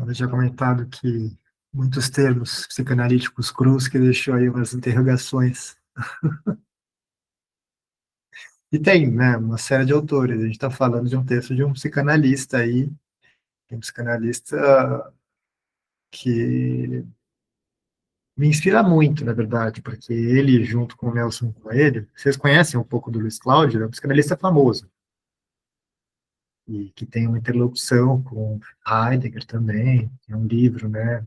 Eu tinha comentado que muitos termos psicanalíticos crus que deixou aí umas interrogações. E tem, né, uma série de autores. A gente está falando de um texto de um psicanalista aí, um psicanalista que me inspira muito, na verdade, porque ele, junto com o Nelson Coelho, vocês conhecem um pouco do Luiz Cláudio, é um psicanalista famoso, e que tem uma interlocução com Heidegger também, tem um livro, né,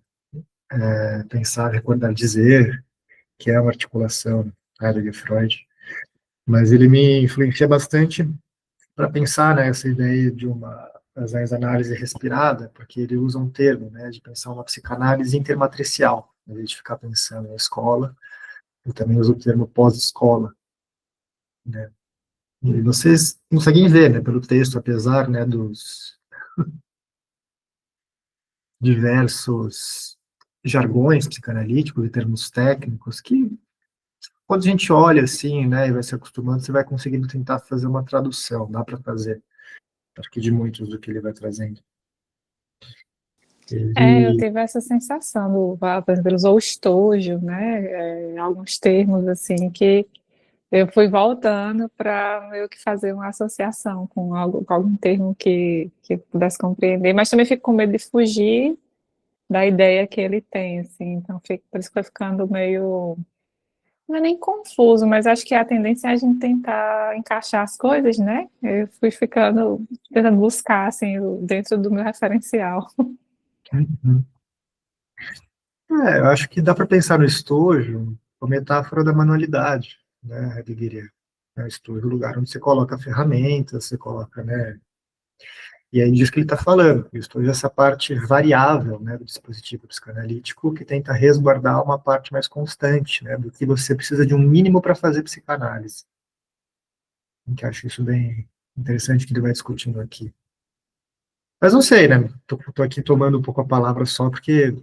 Pensar, Recordar, Dizer, que é uma articulação Heidegger-Freud, mas ele me influencia bastante para pensar, né, essa ideia de uma análise respirada, porque ele usa um termo, né, de pensar uma psicanálise intermatricial, em vez de ficar pensando em escola. Eu também uso o termo pós-escola, né? E vocês conseguem ver, né, pelo texto, apesar, né, dos diversos jargões psicanalíticos e termos técnicos, que quando a gente olha assim, né, e vai se acostumando, você vai conseguindo tentar fazer uma tradução, dá para fazer, acho que de muitos do que ele vai trazendo. Eu Ele, tive essa sensação por exemplo, ele usou o estojo, né? Alguns termos assim que eu fui voltando para meio que fazer uma associação com algo, com algum termo que eu pudesse compreender, mas também fico com medo de fugir da ideia que ele tem, assim, então por isso que foi ficando meio, não é nem confuso, mas acho que a tendência é a gente tentar encaixar as coisas, né? Eu fui ficando, tentando buscar, assim, dentro do meu referencial. uhum. Eu acho que dá para pensar no estojo como metáfora da manualidade, né, Heidegger. O estojo é o lugar onde você coloca ferramentas, você coloca, né, e aí diz que ele está falando, que o estojo é essa parte variável, né, do dispositivo psicanalítico que tenta resguardar uma parte mais constante, né, do que você precisa de um mínimo para fazer psicanálise. Que acho isso bem interessante que ele vai discutindo aqui. Mas não sei, né, tô aqui tomando um pouco a palavra só porque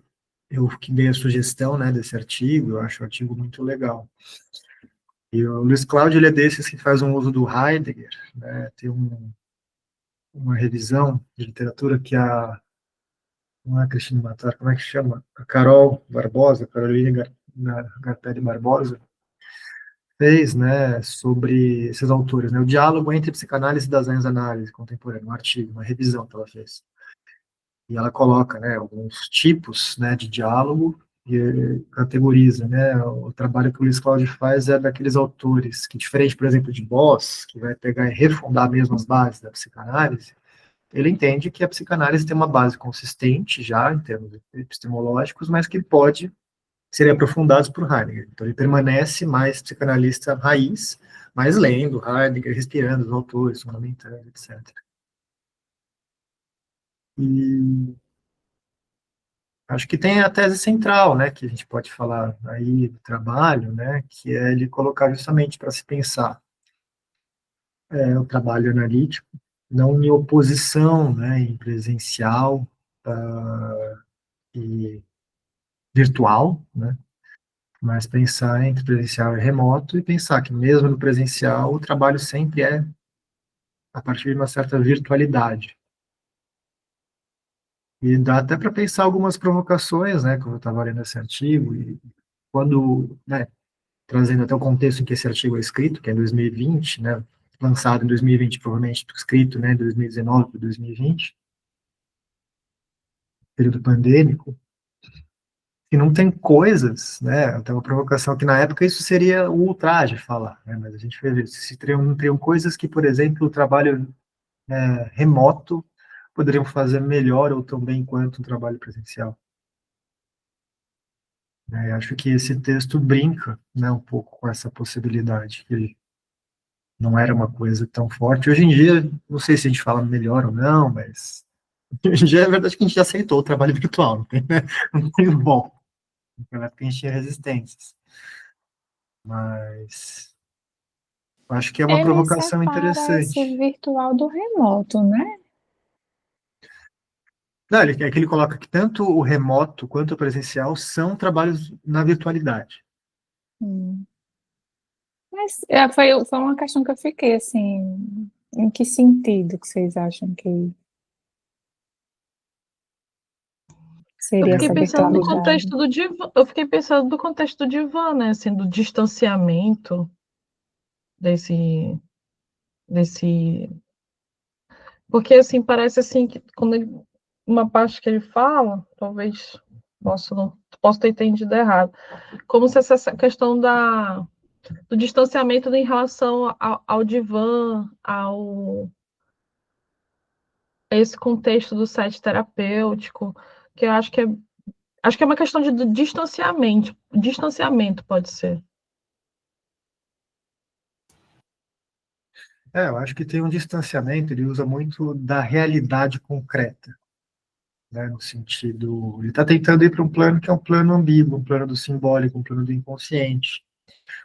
eu que dei a sugestão, né, desse artigo, eu acho o artigo muito legal. E o Luiz Cláudio, ele é desses que faz um uso do Heidegger, né, tem uma revisão de literatura que não é a Cristina Matar, como é que chama? A Carol Barbosa, Carolina Garpelli Barbosa, fez, né, sobre esses autores, né, o diálogo entre psicanálise e das análises contemporâneas, um artigo, uma revisão que ela fez. E ela coloca, né, alguns tipos, né, de diálogo e categoriza, né, o trabalho que o Luiz Cláudio faz é daqueles autores que, diferente, por exemplo, de Boss, que vai pegar e refundar mesmo as bases da psicanálise, ele entende que a psicanálise tem uma base consistente já, em termos epistemológicos, mas que pode ser aprofundado por Heidegger. Então, ele permanece mais psicanalista raiz, mais lendo Heidegger, respirando os autores, fundamentando, etc. E acho que tem a tese central, né, que a gente pode falar aí do trabalho, né, que é ele colocar justamente para se pensar o trabalho analítico, não em oposição, né, em presencial e virtual, né, mas pensar entre presencial e remoto e pensar que mesmo no presencial o trabalho sempre é a partir de uma certa virtualidade. E dá até para pensar algumas provocações, né, como eu estava lendo esse artigo, e quando, né, trazendo até o contexto em que esse artigo é escrito, que é 2020, né, lançado em 2020, provavelmente escrito, né, em 2019 para 2020, período pandêmico, e não tem coisas, né, até uma provocação que na época isso seria o ultraje falar, né, mas a gente vê se teriam coisas que, por exemplo, o trabalho remoto poderiam fazer melhor ou tão bem quanto um trabalho presencial. Né, acho que esse texto brinca, né, um pouco com essa possibilidade, que não era uma coisa tão forte. Hoje em dia, não sei se a gente fala melhor ou não, mas hoje em dia é verdade que a gente já aceitou o trabalho virtual, não tem, né? Não tem bom. Naquela época a gente tinha resistências. Mas acho que é uma Ele provocação separa esse interessante. virtual do remoto, né? Não, é que ele coloca que tanto o remoto quanto o presencial são trabalhos na virtualidade. Hum. Mas foi uma questão que eu fiquei assim, em que sentido que vocês acham que seria fiquei essa pensando no virtualidade. contexto do divã, eu fiquei pensando no contexto do divã, né, assim, do distanciamento desse, porque assim parece assim que uma parte que ele fala, talvez posso ter entendido errado, como se essa questão do distanciamento em relação ao divã, a esse contexto do set terapêutico, que eu acho que é uma questão de distanciamento pode ser. Eu acho que tem um distanciamento, ele usa muito da realidade concreta, né, no sentido, ele está tentando ir para um plano que é um plano ambíguo, um plano do simbólico, um plano do inconsciente,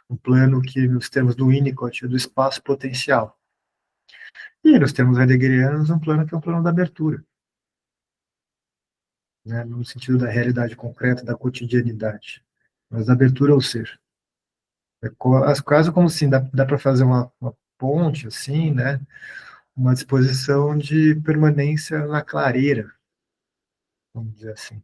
um plano que, nos termos do Winnicott, é do espaço potencial. E nos termos heideggerianos, um plano que é um plano da abertura, né, no sentido da realidade concreta, da cotidianidade, mas da abertura ao ser. É quase como assim, dá para fazer uma ponte, assim, né, uma disposição de permanência na clareira, vamos dizer assim.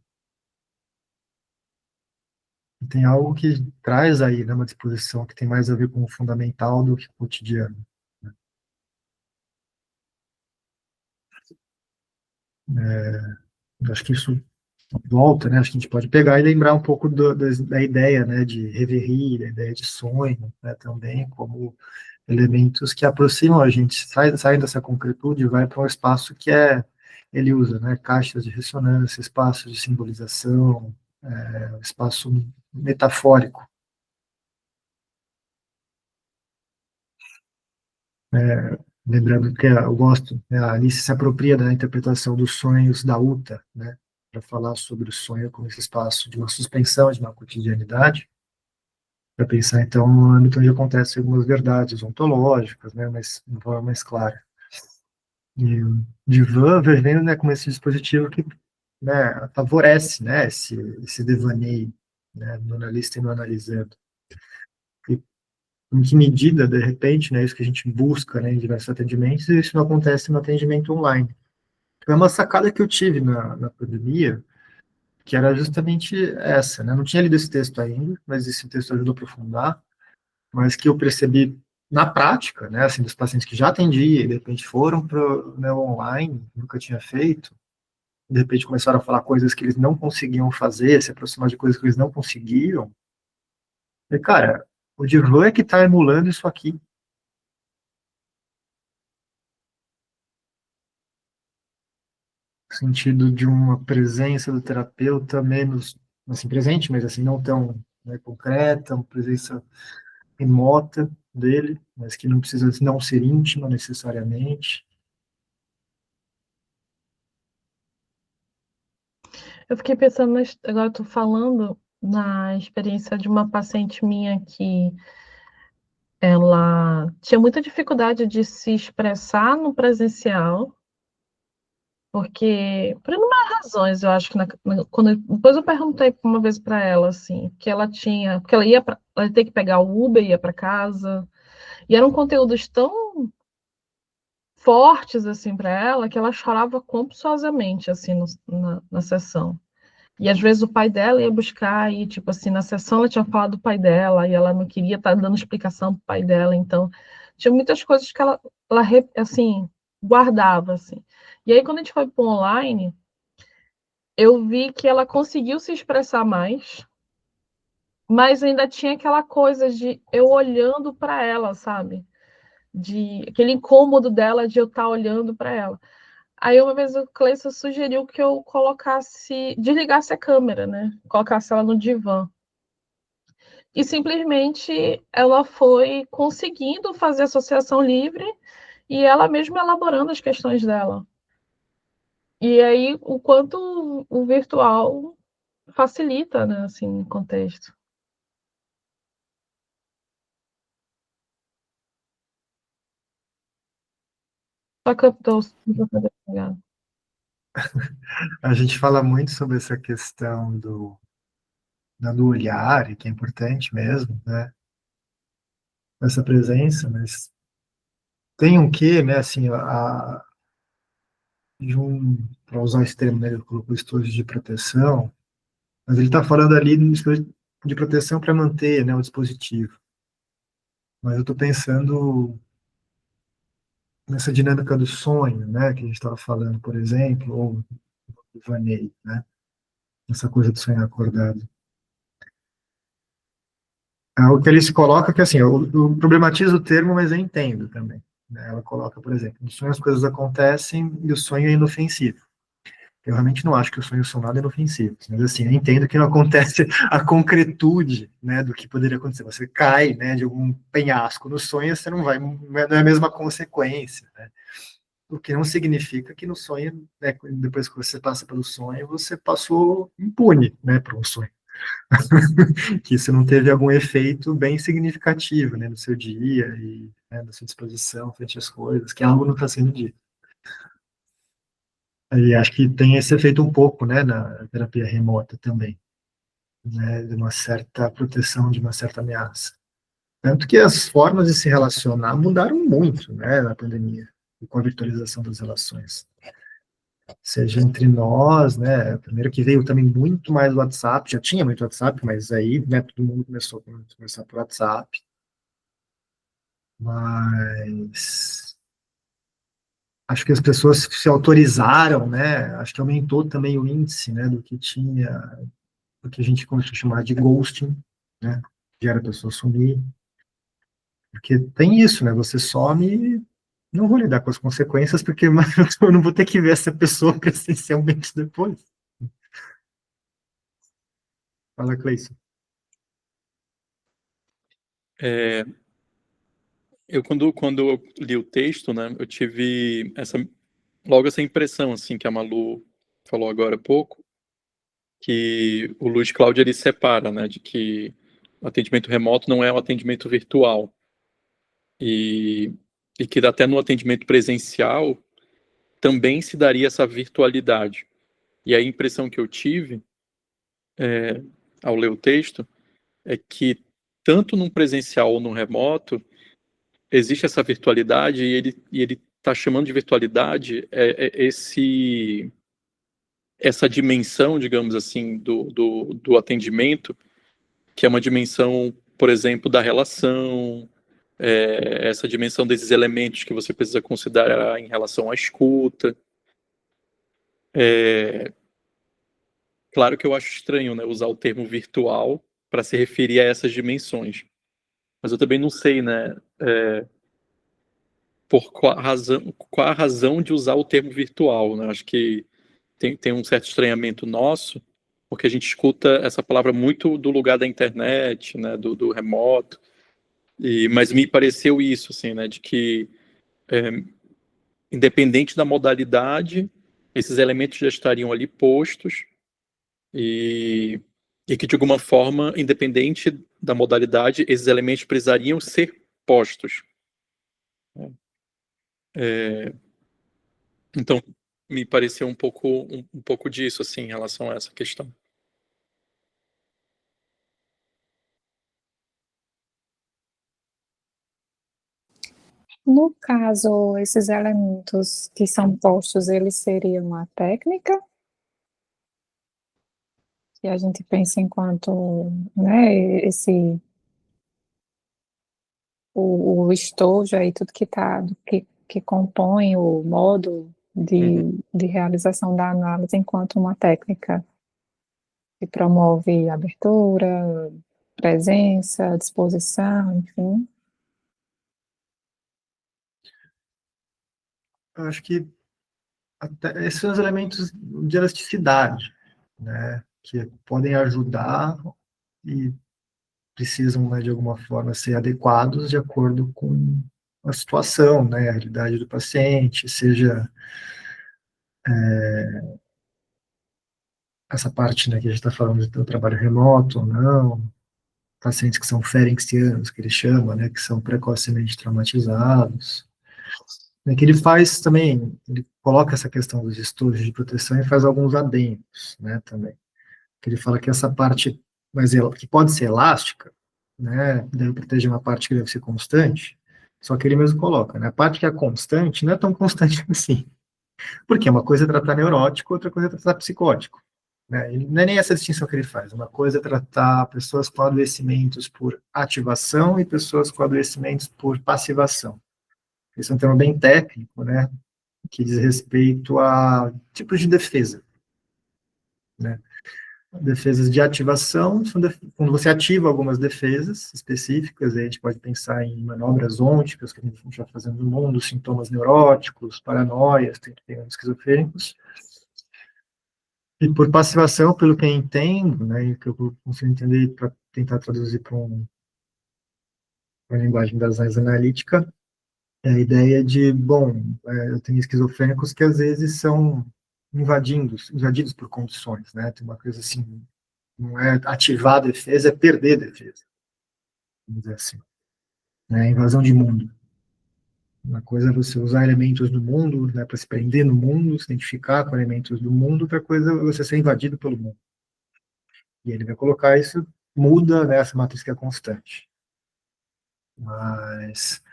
E tem algo que traz aí, né, uma disposição que tem mais a ver com o fundamental do que o cotidiano. Acho que isso volta, né? Acho que a gente pode pegar e lembrar um pouco da ideia, né, de reverie, da ideia de sonho, né, também como elementos que aproximam a gente, sai dessa concretude e vai para um espaço que ele usa, né, caixas de ressonância, espaços de simbolização, espaço metafórico. Lembrando que eu gosto, né, a Alice se apropria da interpretação dos sonhos da Uta, né, para falar sobre o sonho como esse espaço de uma suspensão, de uma cotidianidade, para pensar, então, no âmbito onde acontecem algumas verdades ontológicas, né, mas de forma mais clara. E o divã vem, né, como esse dispositivo que, né, favorece, né, esse devaneio, né, no analista e no analisando. E em que medida, de repente, né, isso que a gente busca, né, em diversos atendimentos, isso não acontece no atendimento online. Foi uma sacada que eu tive na pandemia, que era justamente essa, né? Não tinha lido esse texto ainda, mas esse texto ajudou a aprofundar, mas que eu percebi na prática, né, assim, dos pacientes que já atendia e de repente foram para o, né, online, nunca tinha feito, de repente começaram a falar coisas que eles não conseguiam fazer, se aproximar de coisas que eles não conseguiam. E, cara, o Divan é que está emulando isso aqui, no sentido de uma presença do terapeuta menos, assim, presente, mas assim, não tão, né, concreta, uma presença remota dele, mas que não precisa não ser íntima necessariamente. Eu fiquei pensando, agora estou falando na experiência de uma paciente minha que ela tinha muita dificuldade de se expressar no presencial, porque, por inúmeras razões, eu acho que depois eu perguntei uma vez para ela, assim, que ela tinha, porque ela ia ter que pegar o Uber, ia para casa, e eram conteúdos tão fortes, assim, para ela, que ela chorava compulsoriamente, assim, na sessão. E às vezes o pai dela ia buscar, e tipo assim, na sessão ela tinha falado do pai dela, e ela não queria estar dando explicação pro pai dela, então tinha muitas coisas que ela assim, guardava, assim. E aí quando a gente foi para o online, eu vi que ela conseguiu se expressar mais, mas ainda tinha aquela coisa de eu olhando para ela, sabe? De aquele incômodo dela de eu estar olhando para ela. Aí uma vez o Cleison sugeriu que eu desligasse a câmera, né? Colocasse ela no divã. E simplesmente ela foi conseguindo fazer associação livre e ela mesma elaborando as questões dela. E aí o quanto o virtual facilita, né, assim, o contexto. Só que eu tô ligado. A gente fala muito sobre essa questão do olhar, e que é importante mesmo, né, essa presença, mas tem um quê, né, assim, para usar esse termo, né, ele colocou estojo de proteção, mas ele está falando ali de estojo de proteção para manter, né, o dispositivo. Mas eu estou pensando nessa dinâmica do sonho, né, que a gente estava falando, por exemplo, ou do vaneio, né, essa coisa de sonhar acordado. O que ele se coloca que, assim, eu problematizo o termo, mas eu entendo também, né. Ela coloca, por exemplo, no sonho as coisas acontecem e o sonho é inofensivo. Eu realmente não acho que os sonhos são nada inofensivos, mas assim, eu entendo que não acontece a concretude, né, do que poderia acontecer. Você cai, né, de algum penhasco no sonho, você não é a mesma consequência, né? O que não significa que no sonho, né, depois que você passa pelo sonho, você passou impune, né, para um sonho. Que isso não teve algum efeito bem significativo, né, no seu dia e, né, na sua disposição frente às coisas, que algo não está sendo dito. E acho que tem esse efeito um pouco, né, na terapia remota também, né, de uma certa proteção, de uma certa ameaça. Tanto que as formas de se relacionar mudaram muito, né, na pandemia, e com a virtualização das relações. Seja entre nós, né, primeiro que veio também muito mais o WhatsApp, já tinha muito WhatsApp, mas aí, né, todo mundo começou a conversar por WhatsApp, mas acho que as pessoas se autorizaram, né, acho que aumentou também o índice, né, do que tinha, do que a gente começou a chamar de ghosting, né, que era a pessoa sumir, porque tem isso, né, você some e não vou lidar com as consequências, porque eu não vou ter que ver essa pessoa presencialmente depois. Fala, Cleison. Quando eu li o texto, né, eu tive logo essa impressão, assim, que a Malu falou agora há pouco, que o Luiz Cláudio, ele separa, né, de que o atendimento remoto não é o atendimento virtual. E que até no atendimento presencial também se daria essa virtualidade. E a impressão que eu tive, ao ler o texto, é que tanto num presencial ou num remoto, existe essa virtualidade e ele está chamando de virtualidade essa dimensão, digamos assim, do atendimento, que é uma dimensão, por exemplo, da relação, essa dimensão desses elementos que você precisa considerar em relação à escuta. Claro que eu acho estranho, né, usar o termo virtual para se referir a essas dimensões, mas eu também não sei, né, por qual a razão de usar o termo virtual, né? Acho que tem um certo estranhamento nosso, porque a gente escuta essa palavra muito do lugar da internet, né, do remoto, mas me pareceu isso, assim, né, de que independente da modalidade, esses elementos já estariam ali postos e que, de alguma forma, independente da modalidade, esses elementos precisariam ser postos. Então, me pareceu um pouco disso, assim, em relação a essa questão. No caso, esses elementos que são postos, eles seriam a técnica? Que a gente pensa enquanto, né, o estojo aí, tudo que compõe o modo de realização da análise enquanto uma técnica que promove abertura, presença, disposição, enfim. Eu acho que até esses são os elementos de elasticidade, né, que podem ajudar e precisam, né, de alguma forma, ser adequados de acordo com a situação, né, a realidade do paciente, seja essa parte, né, que a gente está falando do trabalho remoto ou não, pacientes que são ferencianos, que ele chama, né, que são precocemente traumatizados, né, que ele faz também, ele coloca essa questão dos estojos de proteção e faz alguns adendos, né, também, que ele fala que essa parte, que pode ser elástica, né, deve proteger uma parte que deve ser constante, só que ele mesmo coloca, né, a parte que é constante não é tão constante assim, Porque uma coisa é tratar neurótico, outra coisa é tratar psicótico. Né? Não é nem essa distinção que ele faz. Uma coisa é tratar pessoas com adoecimentos por ativação e pessoas com adoecimentos por passivação. Esse é um tema bem técnico, né? Que diz respeito a tipos de defesa. Né? Defesas de ativação são quando você ativa algumas defesas específicas, a gente pode pensar em manobras ônticas, que a gente já fazendo no mundo, sintomas neuróticos, paranoias, tem esquizofrênicos. E por passivação, pelo que eu entendo, né, e que eu consigo entender para tentar traduzir para uma linguagem das análise analítica, é a ideia de, bom, eu tenho esquizofrênicos que às vezes são invadidos por condições, né? Tem uma coisa assim, não é ativar a defesa, é perder a defesa, vamos dizer assim, né? Invasão de mundo. Uma coisa é você usar elementos do mundo, né, para se prender no mundo, se identificar com elementos do mundo, outra coisa é você ser invadido pelo mundo. E ele vai colocar isso, muda, né, essa matriz que é constante. Mas,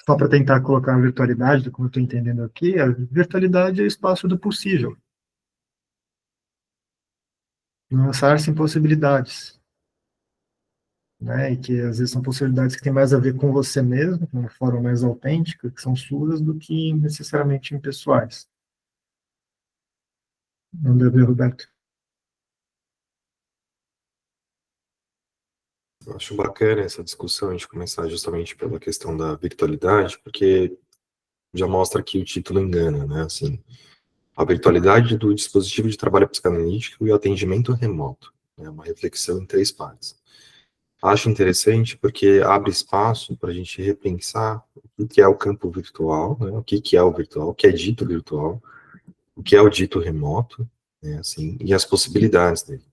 só para tentar colocar a virtualidade, como eu estou entendendo aqui, a virtualidade é o espaço do possível. Lançar-se em possibilidades. Né, e que às vezes são possibilidades que têm mais a ver com você mesmo, de uma forma mais autêntica, que são suas, do que necessariamente impessoais. Não deve ver, Roberto. Eu acho bacana essa discussão, a gente começar justamente pela questão da virtualidade, porque já mostra que o título engana, né? Assim, a virtualidade do dispositivo de trabalho psicanalítico e o atendimento remoto. É uma reflexão em 3 partes. Acho interessante porque abre espaço para a gente repensar o que é o campo virtual, né? O que é o virtual, o que é dito virtual, o que é o dito remoto, né? Assim, e as possibilidades dele.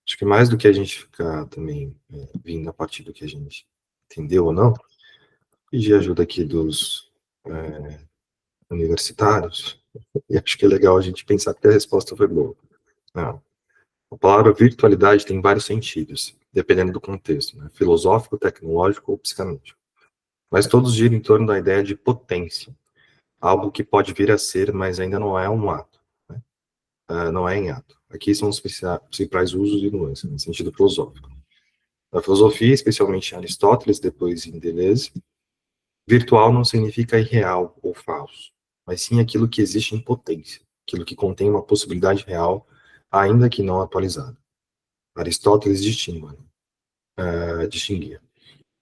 Acho que mais do que a gente ficar também vindo a partir do que a gente entendeu ou não, pedir ajuda aqui dos universitários, e acho que é legal a gente pensar que a resposta foi boa. Não. A palavra virtualidade tem vários sentidos, dependendo do contexto, né? Filosófico, tecnológico ou psicanalítico. Mas todos giram em torno da ideia de potência, algo que pode vir a ser, mas ainda não é um ato, né? Não é em ato. Aqui são os principais usos e nuances, no sentido filosófico. Na filosofia, especialmente em Aristóteles, depois em Deleuze, virtual não significa irreal ou falso, mas sim aquilo que existe em potência, aquilo que contém uma possibilidade real, ainda que não atualizada. Aristóteles distinguia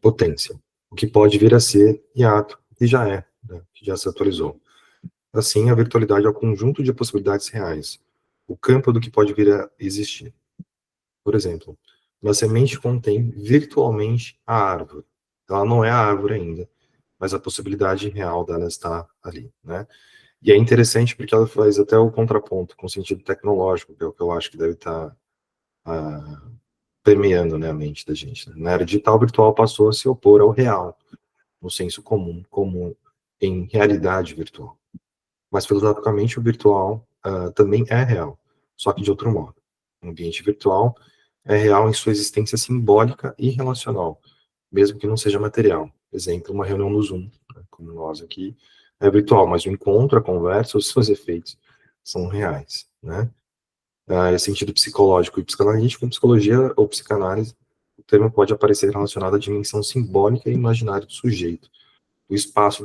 potência, o que pode vir a ser e ato, e já é, né, que já se atualizou. Assim, a virtualidade é o conjunto de possibilidades reais, o campo do que pode vir a existir. Por exemplo, uma semente contém virtualmente a árvore. Ela não é a árvore ainda, mas a possibilidade real dela está ali, né? E é interessante porque ela faz até o contraponto com o sentido tecnológico, que é o que eu acho que deve estar permeando, né, a mente da gente. Né? Na era digital, o virtual passou a se opor ao real, no senso comum em realidade virtual. Mas, filosoficamente, o virtual também é real, só que de outro modo. O ambiente virtual é real em sua existência simbólica e relacional, mesmo que não seja material. Exemplo, uma reunião no Zoom, né, como nós aqui, é virtual, mas o encontro, a conversa, os seus efeitos são reais, né? Esse sentido psicológico e psicanalítico, em psicologia ou psicanálise, o termo pode aparecer relacionado à dimensão simbólica e imaginária do sujeito, do espaço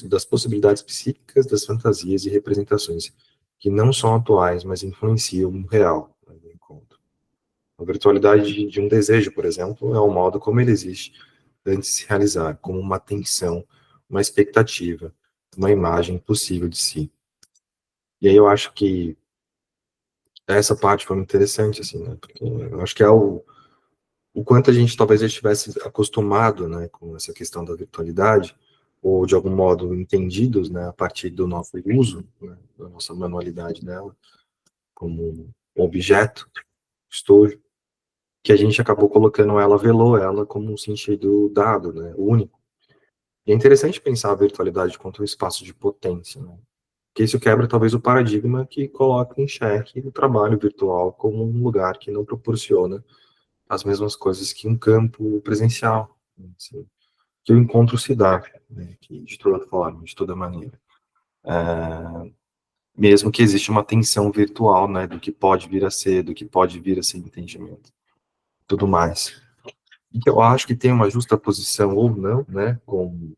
das possibilidades psíquicas, das fantasias e representações, que não são atuais, mas influenciam o real, né, do encontro. A virtualidade de um desejo, por exemplo, é o modo como ele existe antes de se realizar, como uma tensão, uma expectativa, uma imagem possível de si. E aí eu acho que essa parte foi muito interessante, assim, né, porque eu acho que é o quanto a gente talvez já estivesse acostumado, né, com essa questão da virtualidade, ou de algum modo entendidos, né, a partir do nosso uso, né, da nossa manualidade dela, como objeto, estojo, que a gente acabou colocando ela, velou ela como um sentido dado, né, único. E é interessante pensar a virtualidade quanto um espaço de potência, né, porque isso quebra talvez o paradigma que coloca em xeque o trabalho virtual como um lugar que não proporciona as mesmas coisas que um campo presencial, né, assim, que o encontro se dá, né, que de toda forma, de toda maneira. mesmo que exista uma tensão virtual, né, do que pode vir a ser, do que pode vir a ser entendimento, tudo mais. Então, eu acho que tem uma justa posição ou não, né, com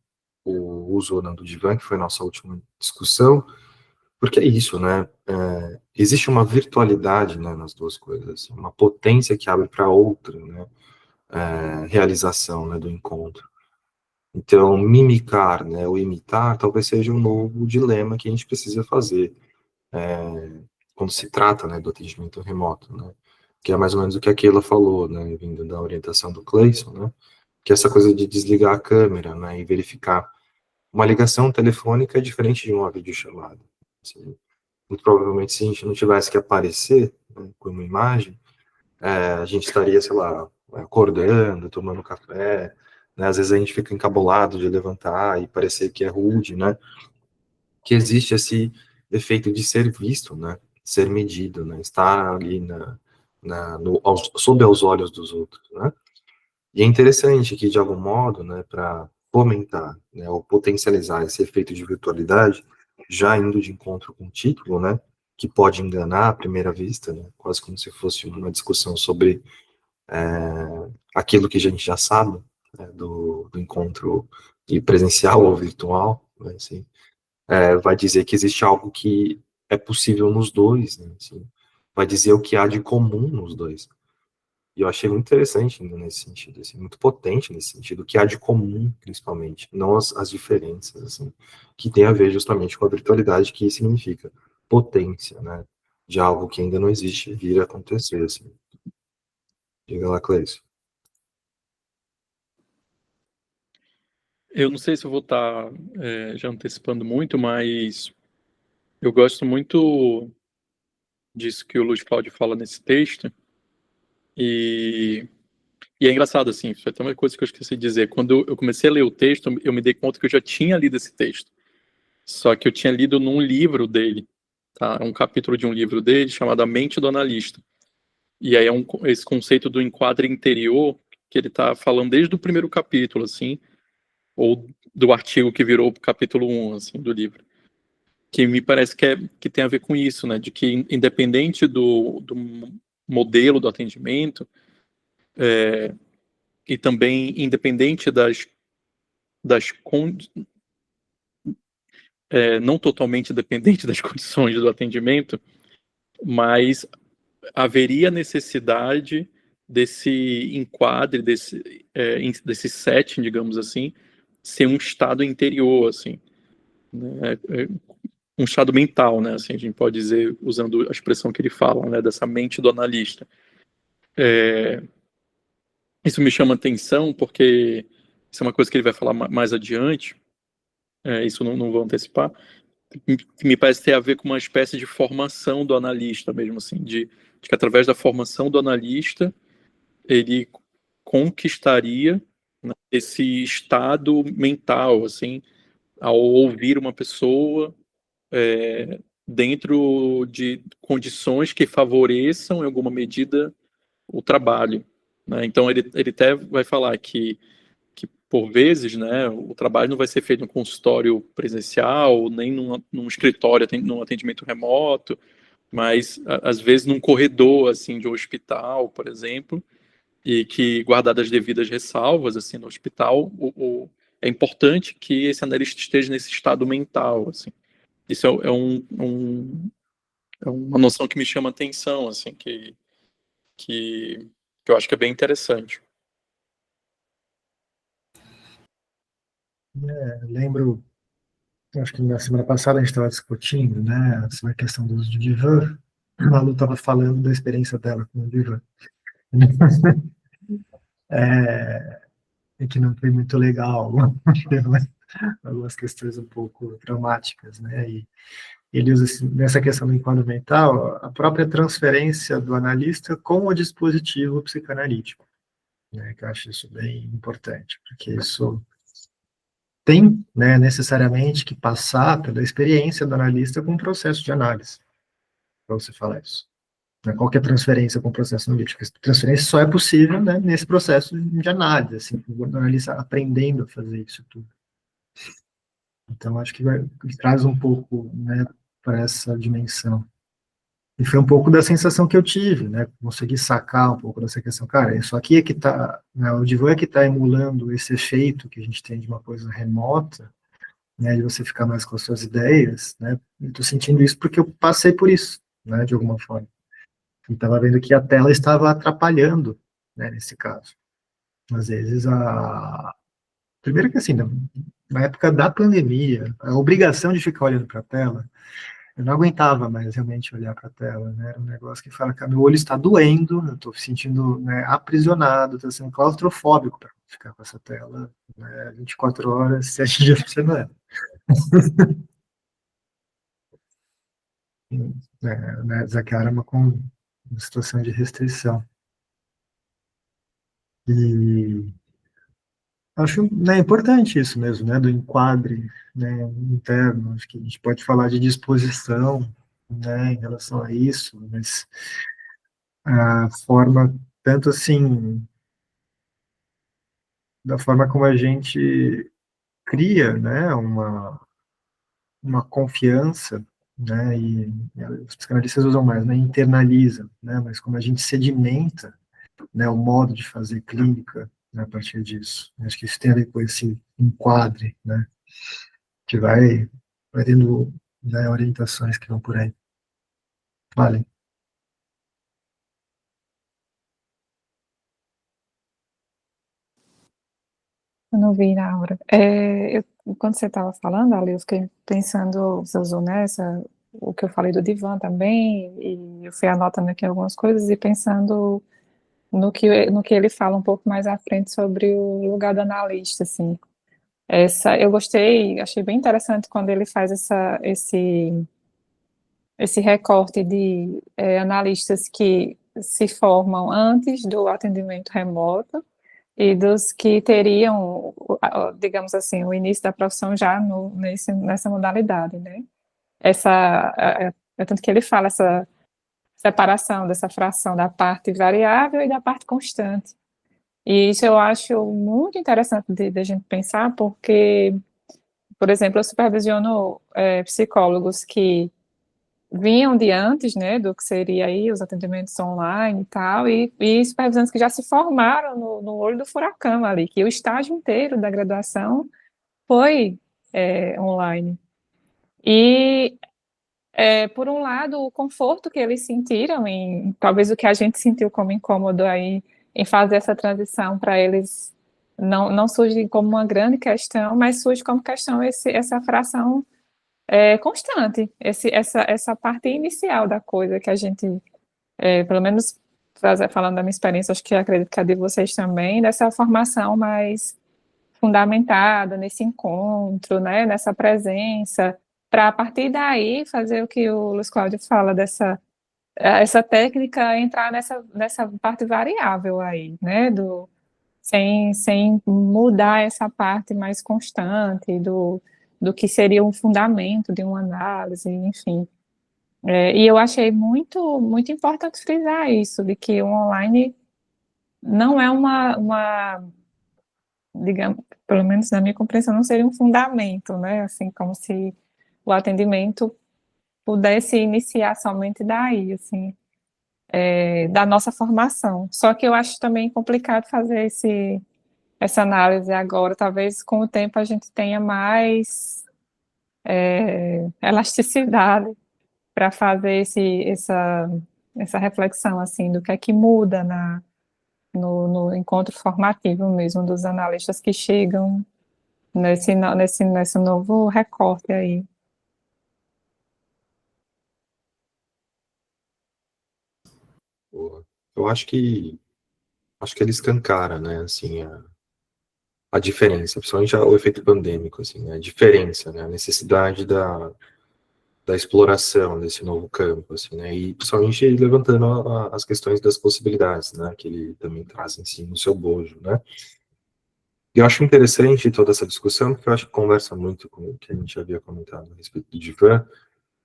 o uso do divã, que foi a nossa última discussão, porque é isso, né, existe uma virtualidade, né, nas duas coisas, uma potência que abre para outra, né, realização, né, do encontro. Então, mimicar, né, ou imitar, talvez seja um novo dilema que a gente precisa fazer, quando se trata, né, do atendimento remoto, né, que é mais ou menos o que a Keila falou, né, vindo da orientação do Cleison, né, que é essa coisa de desligar a câmera, né, e verificar. Uma ligação telefônica é diferente de uma videochamada. Assim, muito provavelmente, se a gente não tivesse que aparecer, né, com uma imagem, a gente estaria, sei lá, acordando, tomando café, né, às vezes a gente fica encabulado de levantar e parecer que é rude, né, que existe esse efeito de ser visto, né, ser medido, né, estar ali sob aos olhos dos outros, né. E é interessante que, de algum modo, né, para fomentar, né, ou potencializar esse efeito de virtualidade, já indo de encontro com o título, né, que pode enganar à primeira vista, né, quase como se fosse uma discussão sobre aquilo que a gente já sabe, né, do encontro presencial ou virtual, né, assim, vai dizer que existe algo que é possível nos dois, né, assim, vai dizer o que há de comum nos dois. E eu achei muito interessante nesse sentido, assim, muito potente nesse sentido, o que há de comum, principalmente, não as diferenças, assim, que tem a ver justamente com a virtualidade, que significa potência, né, de algo que ainda não existe vir a acontecer, assim. Diga lá, Cleiton. Eu não sei se eu vou estar já antecipando muito, mas eu gosto muito disso que o Luiz Cláudio fala nesse texto, e é engraçado, assim, foi até uma coisa que eu esqueci de dizer. Quando eu comecei a ler o texto, eu me dei conta que eu já tinha lido esse texto, só que eu tinha lido num livro dele, tá? Um capítulo de um livro dele chamado A Mente do Analista. E aí esse conceito do enquadre interior que ele está falando desde o primeiro capítulo, assim, ou do artigo que virou o capítulo 1, assim, do livro. Que me parece que tem a ver com isso, né? De que independente do modelo do atendimento, e também independente não totalmente dependente das condições do atendimento, mas haveria necessidade desse enquadre, desse setting, digamos assim, ser um estado interior, assim, né? Um estado mental, né? Assim, a gente pode dizer, usando a expressão que ele fala, né? Dessa mente do analista. Isso me chama atenção porque isso é uma coisa que ele vai falar mais adiante, isso não vou antecipar, que me parece ter a ver com uma espécie de formação do analista mesmo, assim, de que através da formação do analista ele conquistaria, né, esse estado mental, assim, ao ouvir uma pessoa dentro de condições que favoreçam, em alguma medida, o trabalho, né? Então, ele até vai falar que por vezes, né, o trabalho não vai ser feito no consultório presencial, nem num escritório, num atendimento remoto, mas, às vezes, num corredor, assim, de um hospital, por exemplo, e que, guardadas as devidas ressalvas, assim, no hospital, é importante que esse analista esteja nesse estado mental, assim. Isso é uma noção que me chama atenção, assim, que eu acho que é bem interessante. Lembro, acho que na semana passada a gente estava discutindo, né, sobre a questão do uso do divã. A Malu estava falando da experiência dela com o divã. E que não foi muito legal, algumas questões um pouco traumáticas, né, e ele usa, nessa questão do enquadro mental, a própria transferência do analista com o dispositivo psicanalítico, né, que eu acho isso bem importante, porque isso tem, né, necessariamente que passar pela experiência do analista com o processo de análise, para você falar isso. Qualquer transferência com o processo analítico, transferência só é possível, né, nesse processo de análise, assim, o analista aprendendo a fazer isso tudo. Então, acho que traz um pouco, né, para essa dimensão. E foi um pouco da sensação que eu tive, né? Consegui sacar um pouco dessa questão. Cara, isso aqui é que está, né, o divã é que está emulando esse efeito que a gente tem de uma coisa remota, né? De você ficar mais com as suas ideias, né? Estou sentindo isso porque eu passei por isso, né? De alguma forma. E estava vendo que a tela estava atrapalhando, né? Nesse caso. Às vezes primeiro que assim, na época da pandemia, a obrigação de ficar olhando para a tela, eu não aguentava mais realmente olhar para a tela, né? Era um negócio que fala, cara, meu olho está doendo, eu estou me sentindo, né, aprisionado, estou sendo claustrofóbico para ficar com essa tela, né, 24 horas, 7 dias por semana. Né, Zaquara com uma situação de restrição. E acho, né, importante isso mesmo, né, do enquadre, né, interno. Acho que a gente pode falar de disposição, né, em relação a isso, mas a forma, tanto assim, da forma como a gente cria, né, uma confiança, né, e os psicanalistas usam mais, né, internaliza, né, mas como a gente sedimenta, né, o modo de fazer clínica, né, a partir disso. Acho que isso tem a ver com esse enquadre, né, que vai tendo, né, orientações que vão por aí. Vale. Eu não vi na hora. Quando você estava falando, Ali, eu fiquei pensando, você usou nessa, o que eu falei do divã também, e eu fui anotando aqui algumas coisas e pensando no que ele fala um pouco mais à frente sobre o lugar do analista, assim. Eu gostei, achei bem interessante quando ele faz esse recorte de analistas que se formam antes do atendimento remoto e dos que teriam, digamos assim, o início da profissão já nessa modalidade, né? Tanto que ele fala essa separação dessa fração da parte variável e da parte constante. E isso eu acho muito interessante de a gente pensar, porque, por exemplo, eu supervisiono psicólogos que vinham de antes, né, do que seria aí os atendimentos online e tal, e supervisantes que já se formaram no olho do furacão ali, que o estágio inteiro da graduação foi online. E, por um lado, o conforto que eles sentiram, talvez o que a gente sentiu como incômodo aí, em fazer essa transição para eles, não surge como uma grande questão, mas surge como questão essa fração constante, essa parte inicial da coisa que a gente, pelo menos falando da minha experiência, acho que acredito que a de vocês também, dessa formação mais fundamentada nesse encontro, né, nessa presença, para a partir daí fazer o que o Luiz Cláudio fala essa técnica entrar nessa parte variável aí, né, sem mudar essa parte mais constante do que seria um fundamento de uma análise, enfim. E eu achei muito, muito importante frisar isso, de que o online não é digamos, pelo menos na minha compreensão, não seria um fundamento, né? Assim, como se o atendimento pudesse iniciar somente daí, assim, da nossa formação. Só que eu acho também complicado fazer essa análise agora. Talvez com o tempo a gente tenha mais elasticidade para fazer essa reflexão assim do que é que muda no encontro formativo mesmo dos analistas que chegam nesse novo recorte aí. Boa. Eu acho que ele escancara, né, assim, a diferença, principalmente o efeito pandêmico, assim, né, a diferença, né, a necessidade da exploração desse novo campo, assim, né, e principalmente levantando as questões das possibilidades, né, que ele também traz em si no seu bojo, né. E eu acho interessante toda essa discussão, porque eu acho que conversa muito com o que a gente havia comentado a respeito do divã,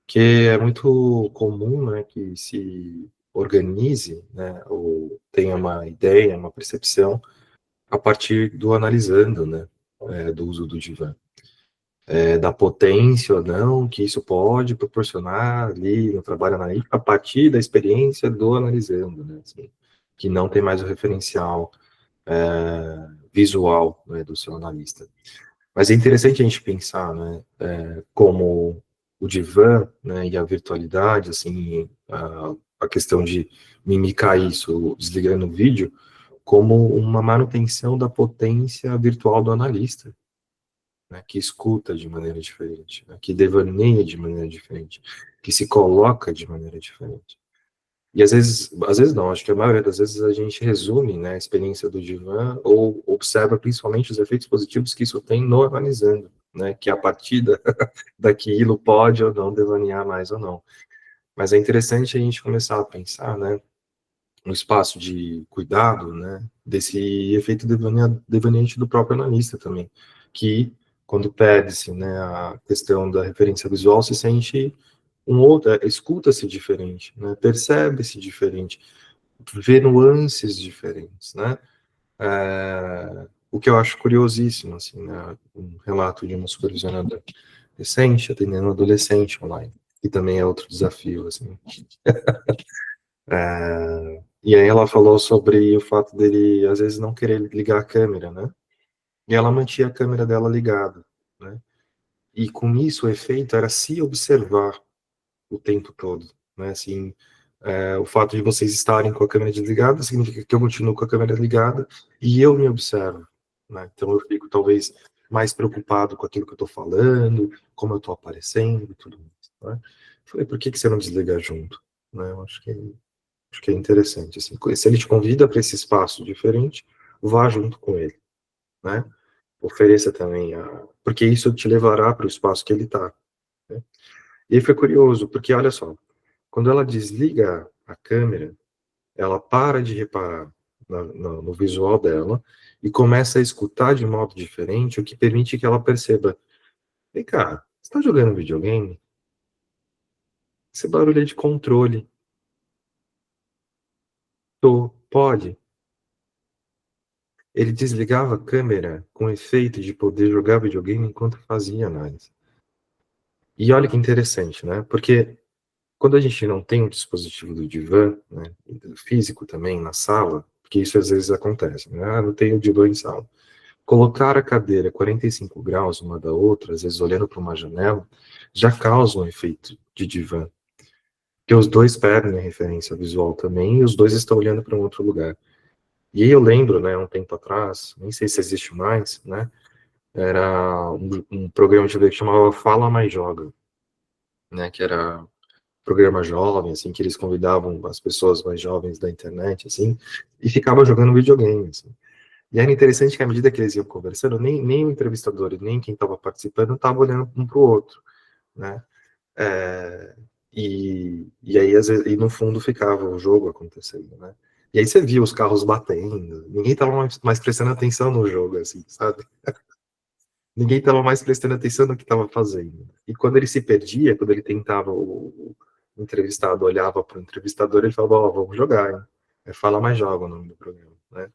que é muito comum, né, que se organize, né, ou tenha uma ideia, uma percepção a partir do analisando, né, do uso do divã. da potência ou não que isso pode proporcionar ali no trabalho analítico a partir da experiência do analisando, né, assim, que não tem mais o referencial visual, né, do seu analista. Mas é interessante a gente pensar, né, como o divã, né, e a virtualidade, assim, a questão de mimicar isso desligando o vídeo, como uma manutenção da potência virtual do analista, né, que escuta de maneira diferente, né, que devaneia de maneira diferente, que se coloca de maneira diferente. E às vezes não, acho que a maioria das vezes a gente resume, né, a experiência do divã ou observa principalmente os efeitos positivos que isso tem no analisando, né, que a partir daquilo pode ou não devanear mais ou não. Mas é interessante a gente começar a pensar, né, no espaço de cuidado, né, desse efeito devaneante do próprio analista também, que quando perde-se, né, a questão da referência visual, se sente escuta-se diferente, né, percebe-se diferente, vê nuances diferentes, né, o que eu acho curiosíssimo, assim, né, um relato de uma supervisionadora recente, atendendo um adolescente online, que também é outro desafio, assim. E aí ela falou sobre o fato dele, às vezes, não querer ligar a câmera, né, e ela mantinha a câmera dela ligada, né, e com isso o efeito era se observar o tempo todo, né, assim, o fato de vocês estarem com a câmera desligada significa que eu continuo com a câmera ligada e eu me observo, né, então eu fico talvez mais preocupado com aquilo que eu estou falando, como eu estou aparecendo e tudo mais, né. Falei, por que você não desliga junto? Né, eu acho que é interessante, assim, se ele te convida para esse espaço diferente, vá junto com ele, né, ofereça também porque isso te levará para o espaço que ele está, né. E aí foi curioso, porque olha só, quando ela desliga a câmera, ela para de reparar no visual dela e começa a escutar de modo diferente, o que permite que ela perceba: vem cá, você está jogando videogame? Esse barulho é de controle. Tô, pode. Ele desligava a câmera com efeito de poder jogar videogame enquanto fazia análise. E olha que interessante, né? Porque quando a gente não tem um dispositivo do divã, né, físico também na sala, porque isso às vezes acontece, né? Ah, não tenho divã em sala. Colocar a cadeira 45 graus uma da outra, às vezes olhando para uma janela, já causa um efeito de divã. Porque os dois perdem a referência visual também e os dois estão olhando para um outro lugar. E aí eu lembro, né, um tempo atrás, nem sei se existe mais, né, era um programa de TV que chamava Fala Mais Joga, né, que era programa jovem, assim, que eles convidavam as pessoas mais jovens da internet, assim, e ficava jogando videogame, assim. E era interessante que à medida que eles iam conversando, nem o entrevistador e nem quem estava participando estava olhando um para o outro, né? E aí, às vezes, e no fundo ficava o jogo acontecendo, né? E aí você via os carros batendo, ninguém estava mais prestando atenção no jogo, assim, sabe? Ninguém estava mais prestando atenção no que estava fazendo. E quando ele se perdia, quando ele tentava, o entrevistado olhava para o entrevistador, ele falava, ó, vamos jogar, hein? Fala Mais Joga o nome do programa, né?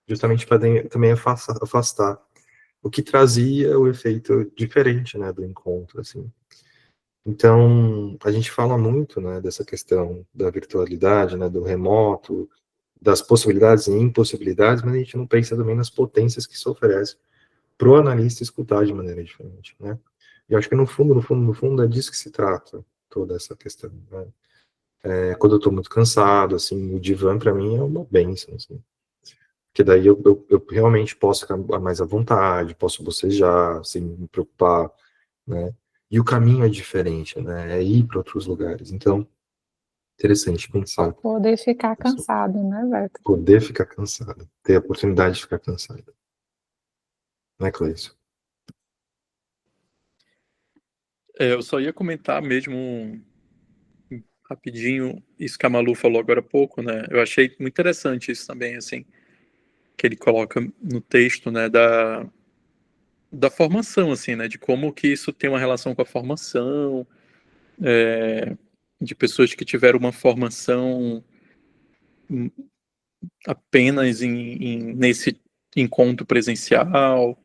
Justamente para também afastar, o que trazia o efeito diferente, né, do encontro, assim. Então, a gente fala muito, né, dessa questão da virtualidade, né, do remoto, das possibilidades e impossibilidades, mas a gente não pensa também nas potências que isso oferece para o analista escutar de maneira diferente, né? E eu acho que no fundo, é disso que se trata toda essa questão, né? Quando eu estou muito cansado, assim, o divã para mim é uma bênção, assim. Porque daí eu realmente posso ficar mais à vontade, posso bocejar, sem me preocupar, né? E o caminho é diferente, né? É ir para outros lugares. Então, interessante pensar. Poder ficar cansado, né, Beto? Poder ficar cansado, ter a oportunidade de ficar cansado. Não é, Cleison? Eu só ia comentar mesmo rapidinho isso que a Malu falou agora há pouco, né? Eu achei muito interessante isso também, assim, que ele coloca no texto, né, da formação, assim, né, de como que isso tem uma relação com a formação, de pessoas que tiveram uma formação apenas nesse encontro presencial,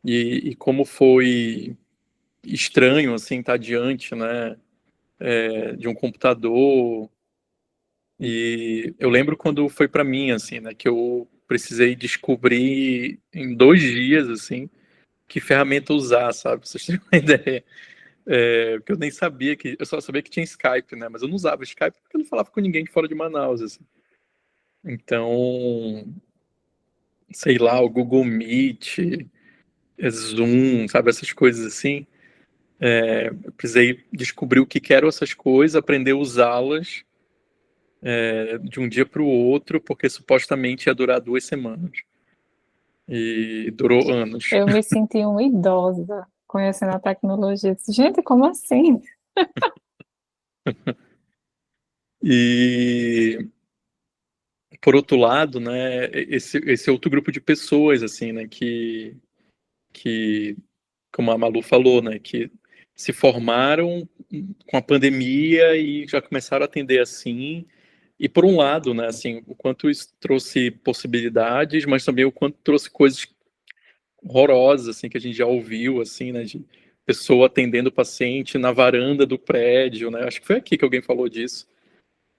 e como foi estranho, assim, estar diante, né, de um computador. E eu lembro quando foi para mim, assim, né, que eu precisei descobrir em 2 dias, assim, que ferramenta usar, sabe? Pra vocês terem uma ideia. Porque eu nem sabia eu só sabia que tinha Skype, né? Mas eu não usava Skype porque eu não falava com ninguém de fora de Manaus, assim. Então, sei lá, o Google Meet, Zoom, sabe? Essas coisas assim. Eu precisei descobrir o que eram essas coisas, aprender a usá-las de um dia para o outro, porque supostamente ia durar 2 semanas. E durou anos. Eu me senti uma idosa conhecendo a tecnologia. Disse, gente, como assim? E por outro lado, né, esse outro grupo de pessoas, assim, né, que como a Malu falou, né, que se formaram com a pandemia e já começaram a atender assim. E por um lado, né, assim, o quanto isso trouxe possibilidades, mas também o quanto trouxe coisas horrorosas, assim, que a gente já ouviu, assim, né, de pessoa atendendo o paciente na varanda do prédio, né? Acho que foi aqui que alguém falou disso.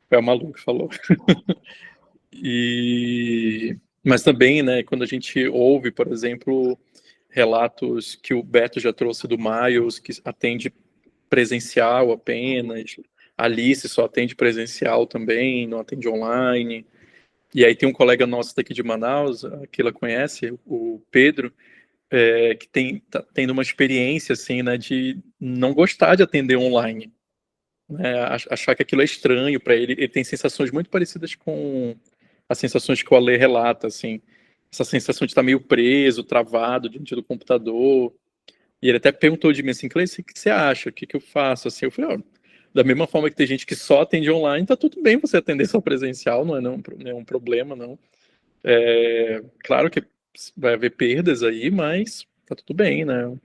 Foi a Malu que falou. Mas também, né, quando a gente ouve, por exemplo, relatos que o Beto já trouxe do Miles, que atende presencial apenas, a Alice só atende presencial também, não atende online. E aí tem um colega nosso daqui de Manaus, que ela conhece, o Pedro, que tá tendo uma experiência assim, né, de não gostar de atender online, né, achar que aquilo é estranho para ele. Ele tem sensações muito parecidas com as sensações que o Ale relata, assim, essa sensação de estar meio preso, travado diante do computador. E ele até perguntou de mim assim, Cleiton, o que você acha? O que eu faço? Assim, eu falei, da mesma forma que tem gente que só atende online, tá tudo bem você atender só presencial, não é um problema, não. Claro que vai haver perdas aí, mas tá tudo bem, né?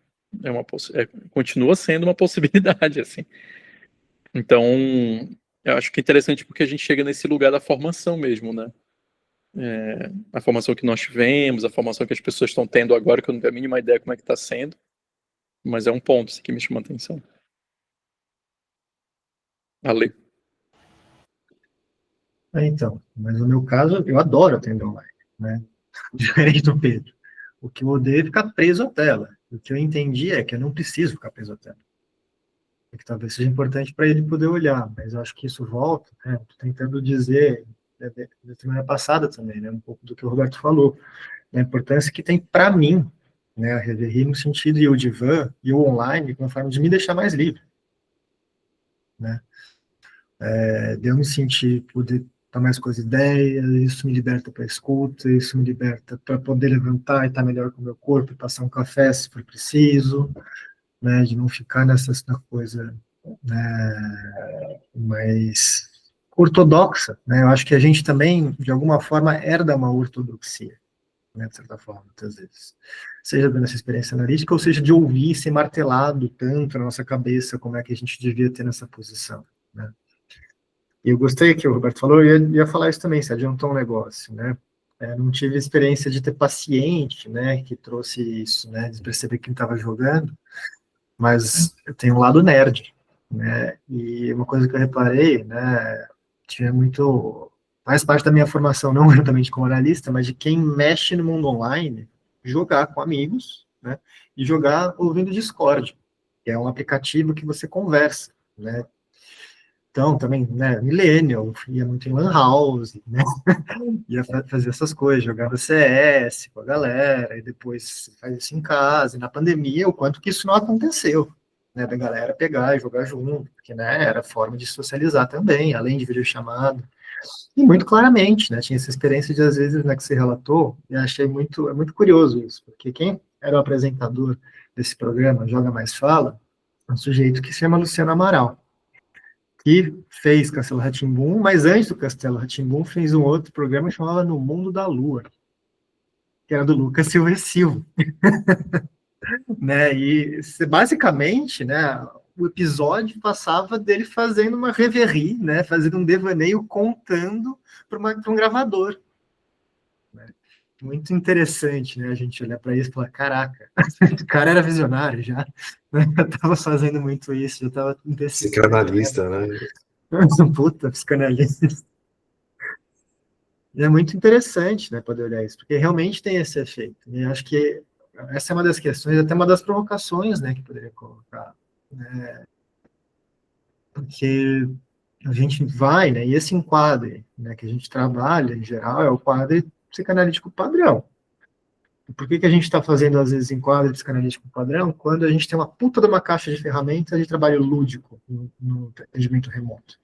Continua sendo uma possibilidade, assim. Então, eu acho que é interessante porque a gente chega nesse lugar da formação mesmo, né? A formação que nós tivemos, a formação que as pessoas estão tendo agora, que eu não tenho a mínima ideia como é que está sendo, mas é um ponto assim, que me chama a atenção. Ale. Então, mas no meu caso, eu adoro atender online, né? Diferente do Pedro. O que eu odeio é ficar preso à tela. O que eu entendi é que eu não preciso ficar preso à tela. É que talvez seja importante para ele poder olhar, mas eu acho que isso volta, né? Estou tentando dizer, da semana passada também, né? Um pouco do que o Roberto falou, a importância que tem para mim, né? A Reverie no sentido, e o Divan, e o online, como forma de me deixar mais livre, né? De eu me sentir, poder tomar mais com as ideias, isso me liberta para escuta, isso me liberta para poder levantar e estar melhor com o meu corpo, e passar um café se for preciso, né, de não ficar nessa coisa, né, mais ortodoxa, né, eu acho que a gente também, de alguma forma, herda uma ortodoxia, né, de certa forma, muitas vezes, seja dessa experiência analítica, ou seja, de ouvir ser martelado tanto na nossa cabeça como é que a gente devia ter nessa posição, né. E eu gostei que o Roberto falou, eu ia falar isso também, se adiantou um negócio, né? Não tive experiência de ter paciente, né, que trouxe isso, né, de perceber quem estava jogando, mas eu tenho um lado nerd, né, e uma coisa que eu reparei, né, tinha muito, faz parte da minha formação, não exatamente como analista, mas de quem mexe no mundo online, jogar com amigos, né, e jogar ouvindo Discord, que é um aplicativo que você conversa, né. Então, também, né, millennial, ia muito em lan house, né, ia fazer essas coisas, jogava CS com a galera, e depois faz isso em casa, e na pandemia, o quanto que isso não aconteceu, né, da galera pegar e jogar junto, porque, né, era forma de socializar também, além de videochamada, e muito claramente, né, tinha essa experiência de, às vezes, né, que você relatou, e achei muito, é muito curioso isso, porque quem era o apresentador desse programa, Joga Mais Fala, é um sujeito que se chama Luciano Amaral, que fez Castelo Rá-Tim-Bum, mas antes do Castelo Rá-Tim-Bum fez um outro programa que chamava No Mundo da Lua, que era do Lucas Silva e Silva. Né? E basicamente, né, o episódio passava dele fazendo uma reverie, né, fazendo um devaneio contando para um gravador. Né? muito interessante, né? A gente olhar para isso e falar, caraca, o cara era visionário já, né? Eu estava fazendo muito isso, eu estava Psicanalista, né? Puta, psicanalista. E é muito interessante, né, poder olhar isso, porque realmente tem esse efeito. E acho que essa é uma das questões, até uma das provocações, né, que poderia colocar, né, porque a gente vai, né, e esse enquadre, né, que a gente trabalha, em geral, é o quadro psicanalítico padrão. E por que a gente está fazendo, às vezes, enquadre psicanalítico padrão? Quando a gente tem uma puta de uma caixa de ferramentas de trabalho lúdico no atendimento remoto.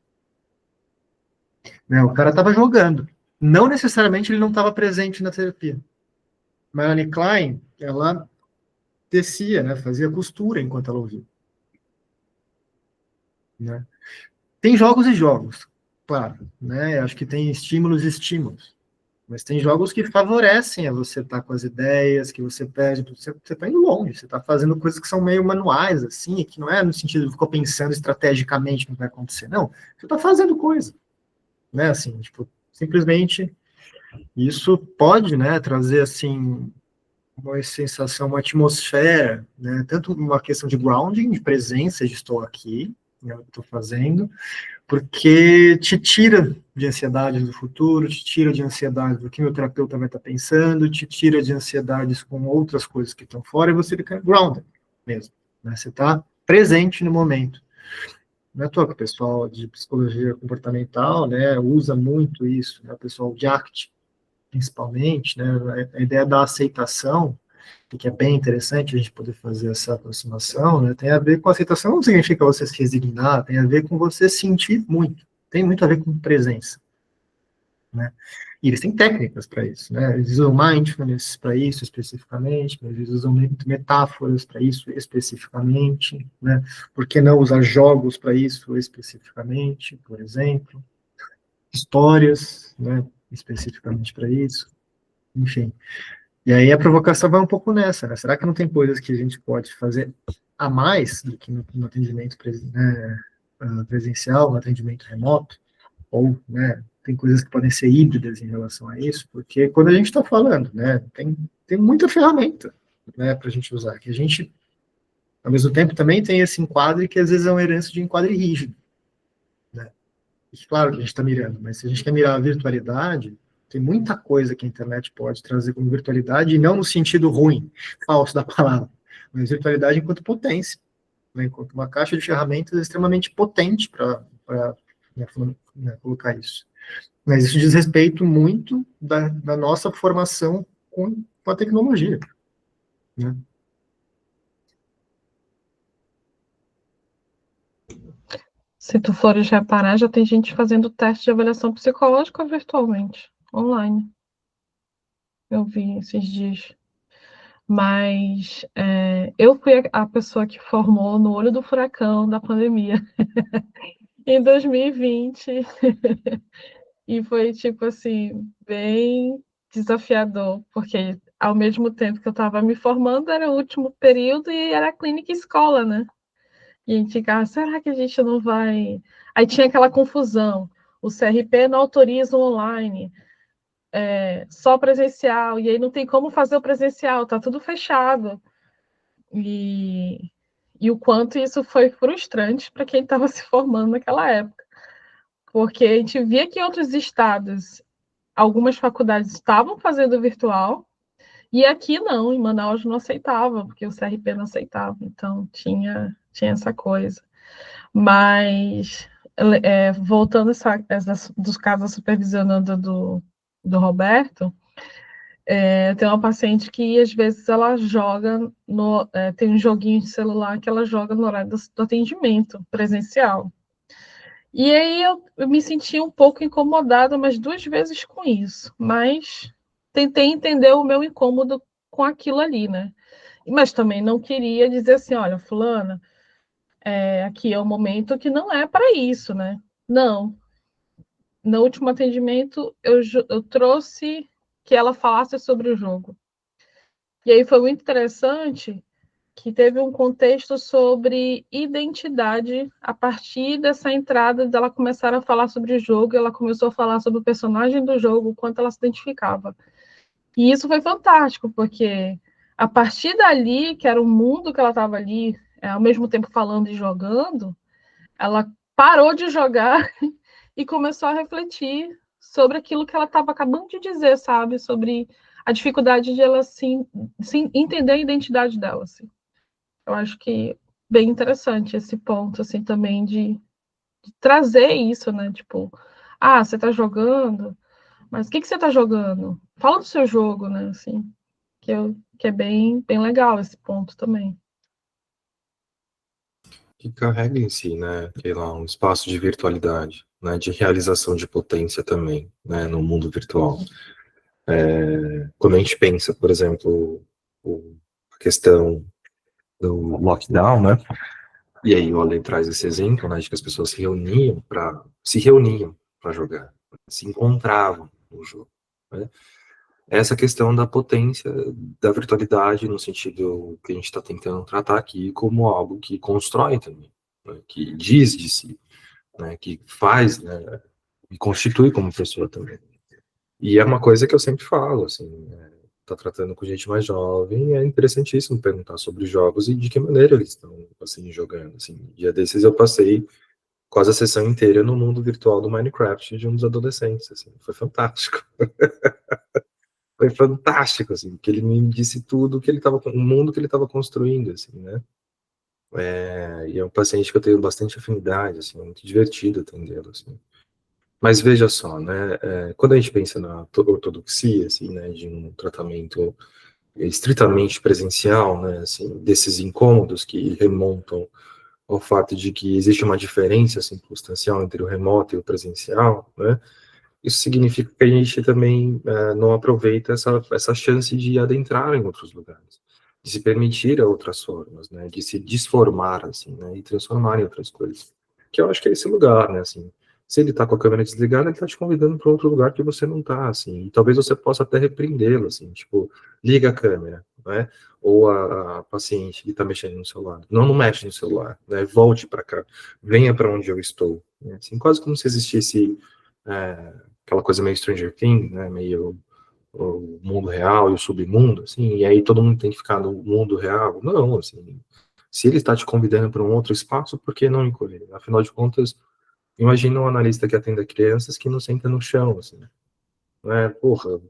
Né, o cara estava jogando. Não necessariamente ele não estava presente na terapia. Melanie Klein, ela tecia, né, fazia costura enquanto ela ouvia. Né? Tem jogos e jogos, claro, né? Acho que tem estímulos e estímulos. Mas tem jogos que favorecem a você estar com as ideias, que você perde, você está indo longe, você está fazendo coisas que são meio manuais, assim, que não é no sentido de ficar pensando estrategicamente no que vai acontecer, não. Você está fazendo coisa, né? Assim, tipo, simplesmente isso pode, né, trazer, assim, uma sensação, uma atmosfera, né? Tanto uma questão de grounding, de presença, de estou aqui, né, estou fazendo, porque te tira de ansiedades do futuro, te tira de ansiedade do que meu terapeuta vai estar pensando, te tira de ansiedades com outras coisas que estão fora, e você fica grounded mesmo, né? Você está presente no momento. Não é à toa que o pessoal de psicologia comportamental, né, usa muito isso, né? O pessoal de ACT, principalmente, né, a ideia da aceitação, que é bem interessante a gente poder fazer essa aproximação, né, tem a ver com aceitação, não significa você se resignar, tem a ver com você sentir muito, tem muito a ver com presença, né, e eles têm técnicas para isso, né, eles usam mindfulness para isso especificamente, eles usam metáforas para isso especificamente, né, por que não usar jogos para isso especificamente, por exemplo, histórias, né, especificamente para isso, enfim. E aí a provocação vai um pouco nessa, né? Será que não tem coisas que a gente pode fazer a mais do que no atendimento presencial, no atendimento remoto? Ou, né, tem coisas que podem ser híbridas em relação a isso? Porque quando a gente está falando, né, tem muita ferramenta, né, para a gente usar, que a gente, ao mesmo tempo, também tem esse enquadre que às vezes é uma herança de enquadre rígido, né? E claro que a gente está mirando, mas se a gente quer mirar a virtualidade, tem muita coisa que a internet pode trazer como virtualidade, e não no sentido ruim, falso da palavra, mas virtualidade enquanto potência, né, enquanto uma caixa de ferramentas extremamente potente para colocar isso. Mas isso diz respeito muito da nossa formação com a tecnologia. Né? Se tu fores reparar, já tem gente fazendo teste de avaliação psicológica virtualmente, online. Eu vi esses dias. Mas eu fui a pessoa que formou no olho do furacão da pandemia em 2020. E foi, tipo assim, bem desafiador, porque ao mesmo tempo que eu estava me formando, era o último período e era clínica e escola, né? E a gente ficava, será que a gente não vai... Aí tinha aquela confusão, o CRP não autoriza o online, só presencial, e aí não tem como fazer o presencial, tá tudo fechado. E o quanto isso foi frustrante para quem estava se formando naquela época. Porque a gente via que em outros estados, algumas faculdades estavam fazendo virtual, e aqui não, em Manaus não aceitava, porque o CRP não aceitava, então tinha essa coisa. Mas, voltando dos casos supervisionando do Roberto, tem uma paciente que às vezes ela joga, tem um joguinho de celular que ela joga no horário do atendimento presencial. E aí eu me senti um pouco incomodada umas 2 vezes com isso, mas tentei entender o meu incômodo com aquilo ali, né? Mas também não queria dizer assim, olha, fulana, aqui é um momento que não é para isso, né? Não. No último atendimento, eu trouxe que ela falasse sobre o jogo. E aí foi muito interessante que teve um contexto sobre identidade a partir dessa entrada dela começar a falar sobre o jogo, ela começou a falar sobre o personagem do jogo, o quanto ela se identificava. E isso foi fantástico, porque a partir dali, que era o mundo que ela estava ali, ao mesmo tempo falando e jogando, ela parou de jogar e começou a refletir sobre aquilo que ela estava acabando de dizer, sabe? Sobre a dificuldade de ela se entender a identidade dela. Assim. Eu acho que bem interessante esse ponto, assim, também de trazer isso, né? Tipo, você está jogando, mas o que você está jogando? Fala do seu jogo, né? Assim, que é bem legal esse ponto também. Que carrega em si, né, sei lá, um espaço de virtualidade, né, de realização de potência também, né, no mundo virtual. Quando a gente pensa, por exemplo, a questão do lockdown, né, e aí o Ale traz esse exemplo, né, de que as pessoas se reuniam para jogar, se encontravam no jogo, né. Essa questão da potência da virtualidade no sentido que a gente está tentando tratar aqui como algo que constrói também, né, que diz de si, né, que faz, né, e constitui como pessoa também. E é uma coisa que eu sempre falo, assim, tá tratando com gente mais jovem, é interessantíssimo perguntar sobre jogos e de que maneira eles estão, assim, jogando, assim. Dia desses eu passei quase a sessão inteira no mundo virtual do Minecraft de um dos adolescentes, assim, foi fantástico. Foi fantástico, assim, porque ele me disse tudo que ele estava, o mundo que ele estava construindo, assim, né? E é um paciente que eu tenho bastante afinidade, assim, é muito divertido atendê-lo, assim. Mas veja só, né, quando a gente pensa na ortodoxia, assim, né, de um tratamento estritamente presencial, né, assim, desses incômodos que remontam ao fato de que existe uma diferença circunstancial entre o remoto e o presencial, né, isso significa que a gente também não aproveita essa chance de adentrar em outros lugares, de se permitir a outras formas, né, de se desformar, assim, né, e transformar em outras coisas. Que eu acho que é esse lugar, né, assim, se ele está com a câmera desligada, ele está te convidando para outro lugar que você não está, assim, e talvez você possa até repreendê-lo, assim, tipo, liga a câmera, né, ou a paciente que está mexendo no celular, não mexe no celular, né, volte para cá, venha para onde eu estou, né, assim, quase como se existisse aquela coisa meio Stranger Things, né, meio o mundo real e o submundo, assim, e aí todo mundo tem que ficar no mundo real. Não, assim, se ele está te convidando para um outro espaço, por que não encolher? Afinal de contas, imagina um analista que atenda crianças que não senta no chão, assim, né, porra,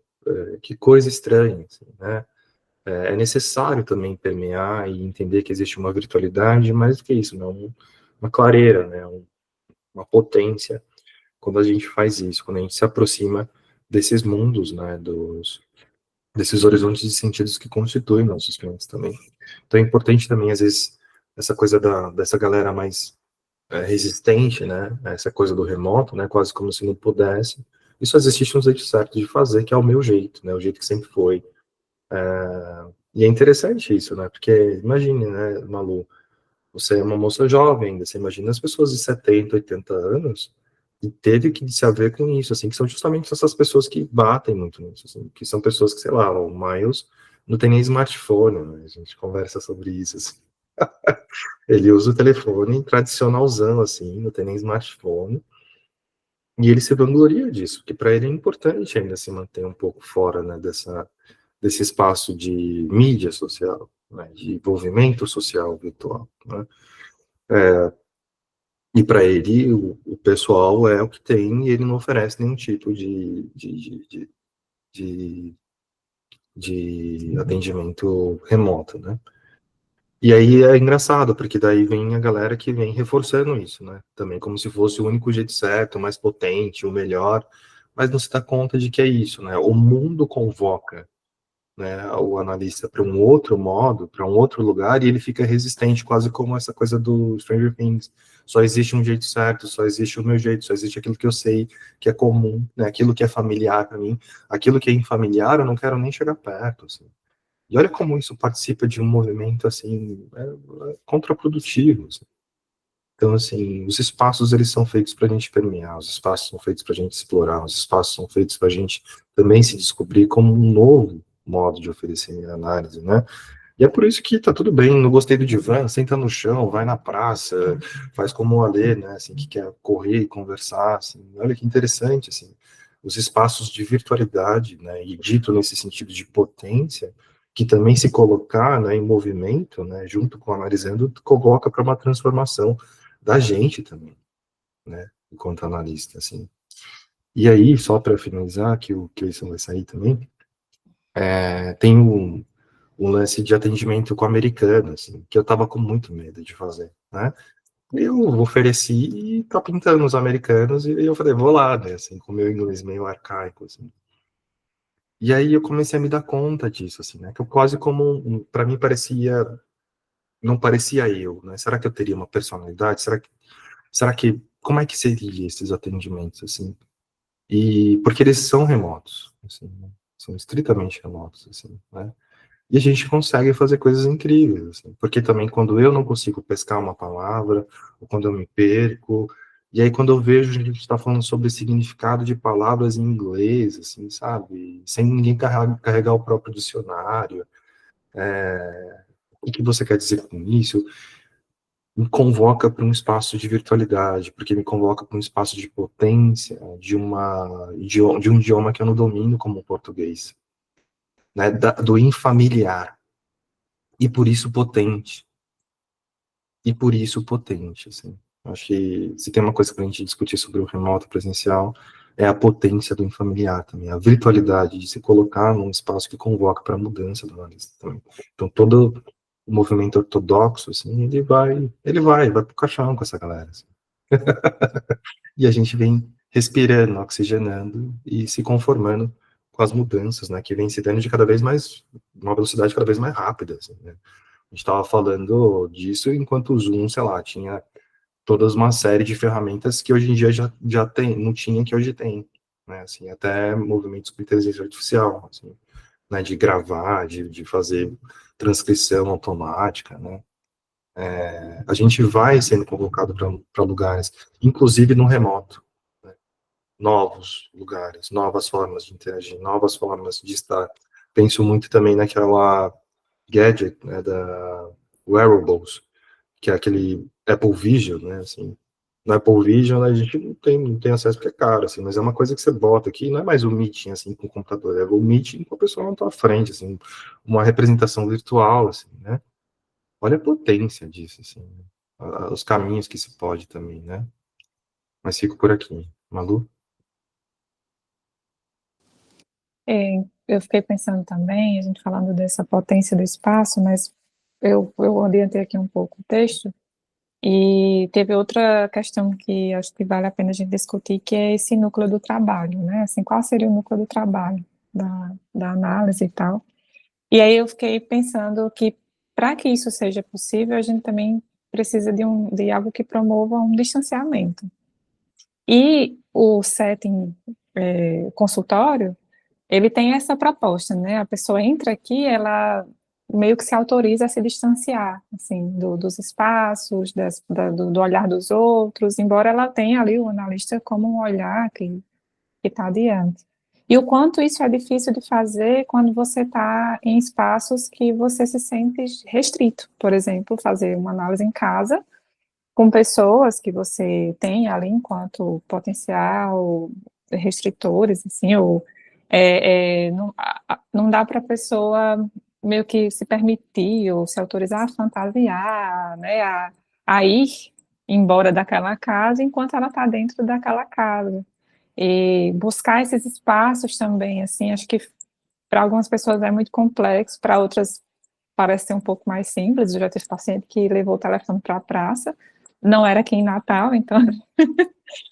que coisa estranha, assim, né, é necessário também permear e entender que existe uma virtualidade, mais do que isso, né, uma clareira, né, uma potência, quando a gente faz isso, quando a gente se aproxima desses mundos, né, desses horizontes de sentidos que constituem nossos clientes também. Então é importante também, às vezes, essa coisa dessa galera mais resistente, né, essa coisa do remoto, né, quase como se não pudesse. Isso existe um jeito certo de fazer, que é o meu jeito, né, o jeito que sempre foi. E é interessante isso, né, porque imagine, né, Malu, você é uma moça jovem ainda, você imagina as pessoas de 70, 80 anos e teve que se haver com isso, assim, que são justamente essas pessoas que batem muito nisso, assim, que são pessoas que, sei lá, o Miles não tem nem smartphone, né? A gente conversa sobre isso, assim. Ele usa o telefone tradicionalzão, assim, não tem nem smartphone, e ele se vangloria disso, porque para ele é importante ainda se manter um pouco fora, né, desse espaço de mídia social, né, de envolvimento social virtual, né? E para ele, o pessoal é o que tem e ele não oferece nenhum tipo de, de atendimento remoto, né? E aí é engraçado, porque daí vem a galera que vem reforçando isso, né? Também como se fosse o único jeito certo, o mais potente, o melhor, mas não se dá conta de que é isso, né? O mundo convoca, né, o analista para um outro modo, para um outro lugar, e ele fica resistente, quase como essa coisa do Stranger Things. Só existe um jeito certo, só existe o meu jeito, só existe aquilo que eu sei que é comum, né, aquilo que é familiar para mim, aquilo que é infamiliar, eu não quero nem chegar perto, assim. E olha como isso participa de um movimento, assim, contraprodutivo, assim. Então, assim, os espaços, eles são feitos para a gente permear, os espaços são feitos para a gente explorar, os espaços são feitos para a gente também se descobrir como um novo modo de oferecer análise, né? E é por isso que tá tudo bem, não gostei do divã, senta no chão, vai na praça, faz como o Alê, né, assim, que quer correr e conversar, assim, olha que interessante, assim. os espaços de virtualidade, né, e dito nesse sentido de potência, que também se colocar, né, em movimento, né, junto com o analisando, convoca para uma transformação da gente também, né, enquanto analista, assim. E aí, só para finalizar, que o Cleison vai sair também, tem um lance de atendimento com americano, assim, que eu tava com muito medo de fazer, né? Eu ofereci e tá pintando os americanos, e eu falei, vou lá, né, assim, com o meu inglês meio arcaico, assim. E aí eu comecei a me dar conta disso, assim, né, que eu quase como, para mim parecia, não parecia eu, né, será que eu teria uma personalidade, será que, como é que seria esses atendimentos, assim? E, porque eles são remotos, assim, né? São estritamente remotos, assim, né? E a gente consegue fazer coisas incríveis, assim, porque também quando eu não consigo pescar uma palavra, ou quando eu me perco, e aí quando eu vejo a gente está falando sobre significado de palavras em inglês, assim, sabe, sem ninguém carregar o próprio dicionário, o que você quer dizer com isso, me convoca para um espaço de virtualidade, porque me convoca para um espaço de potência, de um idioma que eu não domino como o português, né, do infamiliar, e por isso potente. E por isso potente, assim. Acho que se tem uma coisa para a gente discutir sobre o remoto presencial, é a potência do infamiliar também, a virtualidade de se colocar num espaço que convoca para a mudança do analista também. Então, todo o movimento ortodoxo, assim, vai pro caixão com essa galera, assim. E a gente vem respirando, oxigenando e se conformando com as mudanças, né, que vem se dando de cada vez mais, uma velocidade cada vez mais rápida, assim, né. A gente estava falando disso enquanto o Zoom, sei lá, tinha todas uma série de ferramentas que hoje em dia já tem, não tinha, que hoje tem, né, assim, até movimentos com inteligência artificial, assim, né, de gravar, de fazer transcrição automática, né. A gente vai sendo convocado para lugares, inclusive no remoto, né, novos lugares, novas formas de interagir, novas formas de estar. Penso muito também naquela gadget, né, da wearables, que é aquele Apple Vision, né, assim. No Apple Vision a gente não tem acesso porque é caro, assim, mas é uma coisa que você bota aqui, não é mais o meeting, assim, com o computador, é o meeting com a pessoa na tua frente, assim, uma representação virtual, assim, né. Olha a potência disso, assim, né? Os caminhos que se pode também, né. Mas fico por aqui. Malu? Eu fiquei pensando também, a gente falando dessa potência do espaço, mas eu orientei aqui um pouco o texto, e teve outra questão que acho que vale a pena a gente discutir, que é esse núcleo do trabalho, né? Assim, qual seria o núcleo do trabalho da análise e tal. E aí eu fiquei pensando que, para que isso seja possível, a gente também precisa de algo que promova um distanciamento. E o setting consultório, ele tem essa proposta, né? A pessoa entra aqui, ela meio que se autoriza a se distanciar, assim, dos espaços, do olhar dos outros, embora ela tenha ali o analista como um olhar que está adiante. E o quanto isso é difícil de fazer quando você está em espaços que você se sente restrito. Por exemplo, fazer uma análise em casa com pessoas que você tem ali enquanto potencial restritores, assim, ou não dá para a pessoa meio que se permitir ou se autorizar a fantasiar, né, a ir embora daquela casa enquanto ela está dentro daquela casa. E buscar esses espaços também, assim, acho que para algumas pessoas é muito complexo, para outras parece ser um pouco mais simples. Eu já tive paciente que levou o telefone para a praça, não era aqui em Natal, então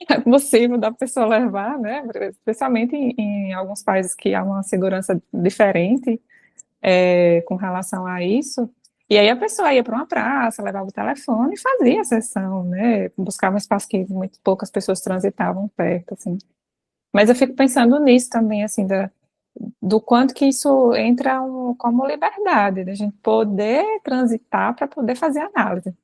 é possível da pessoa levar, né, especialmente em alguns países que há uma segurança diferente com relação a isso. E aí a pessoa ia para uma praça, levava o telefone e fazia a sessão, né, buscava um espaço que muito poucas pessoas transitavam perto, assim. Mas eu fico pensando nisso também, assim, do quanto que isso entra como liberdade, da gente poder transitar para poder fazer análise.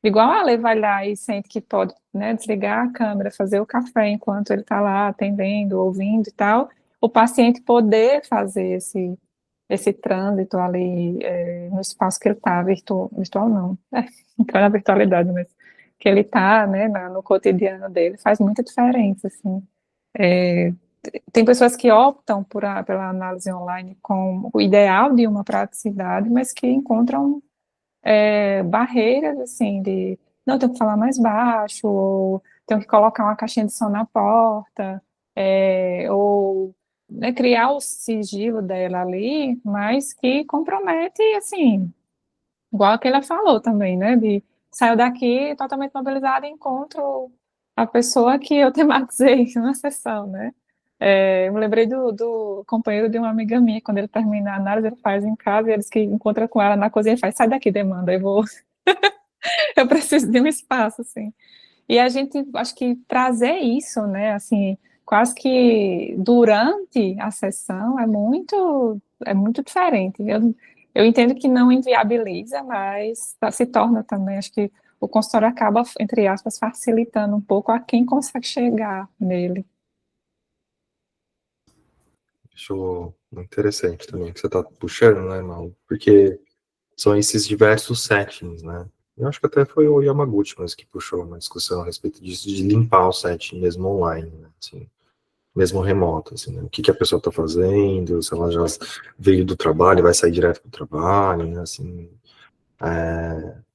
Igual a Lê vai lá e sente que pode, né, desligar a câmera, fazer o café enquanto ele está lá atendendo, ouvindo e tal, o paciente poder fazer esse trânsito ali no espaço que ele está, virtual não, entrar na virtualidade, mas que ele está, né, no cotidiano dele, faz muita diferença, assim. tem pessoas que optam pela análise online como o ideal de uma praticidade, mas que encontram barreiras, assim, de, não, tenho que falar mais baixo, ou tenho que colocar uma caixinha de som na porta, ou né, criar o sigilo dela ali, mas que compromete, assim, igual que ela falou também, né, de saio daqui totalmente mobilizada e encontro a pessoa que eu tematizei na sessão, né. Eu me lembrei do companheiro de uma amiga minha, quando ele termina a análise, ele faz em casa, e eles que encontra com ela na cozinha e faz, sai daqui, demanda, eu preciso de um espaço, assim. E a gente, acho que trazer isso, né, assim, quase que durante a sessão é muito diferente. Eu entendo que não inviabiliza, mas se torna também, acho que o consultório acaba, entre aspas, facilitando um pouco a quem consegue chegar nele. Acho muito interessante também que você está puxando, né, Malu? Porque são esses diversos settings, né? Eu acho que até foi o Yamaguchi mesmo que puxou uma discussão a respeito disso, de limpar o setting mesmo online, né? Assim, mesmo remoto, assim, né? O que a pessoa está fazendo, se ela já veio do trabalho, vai sair direto do trabalho, né? Assim,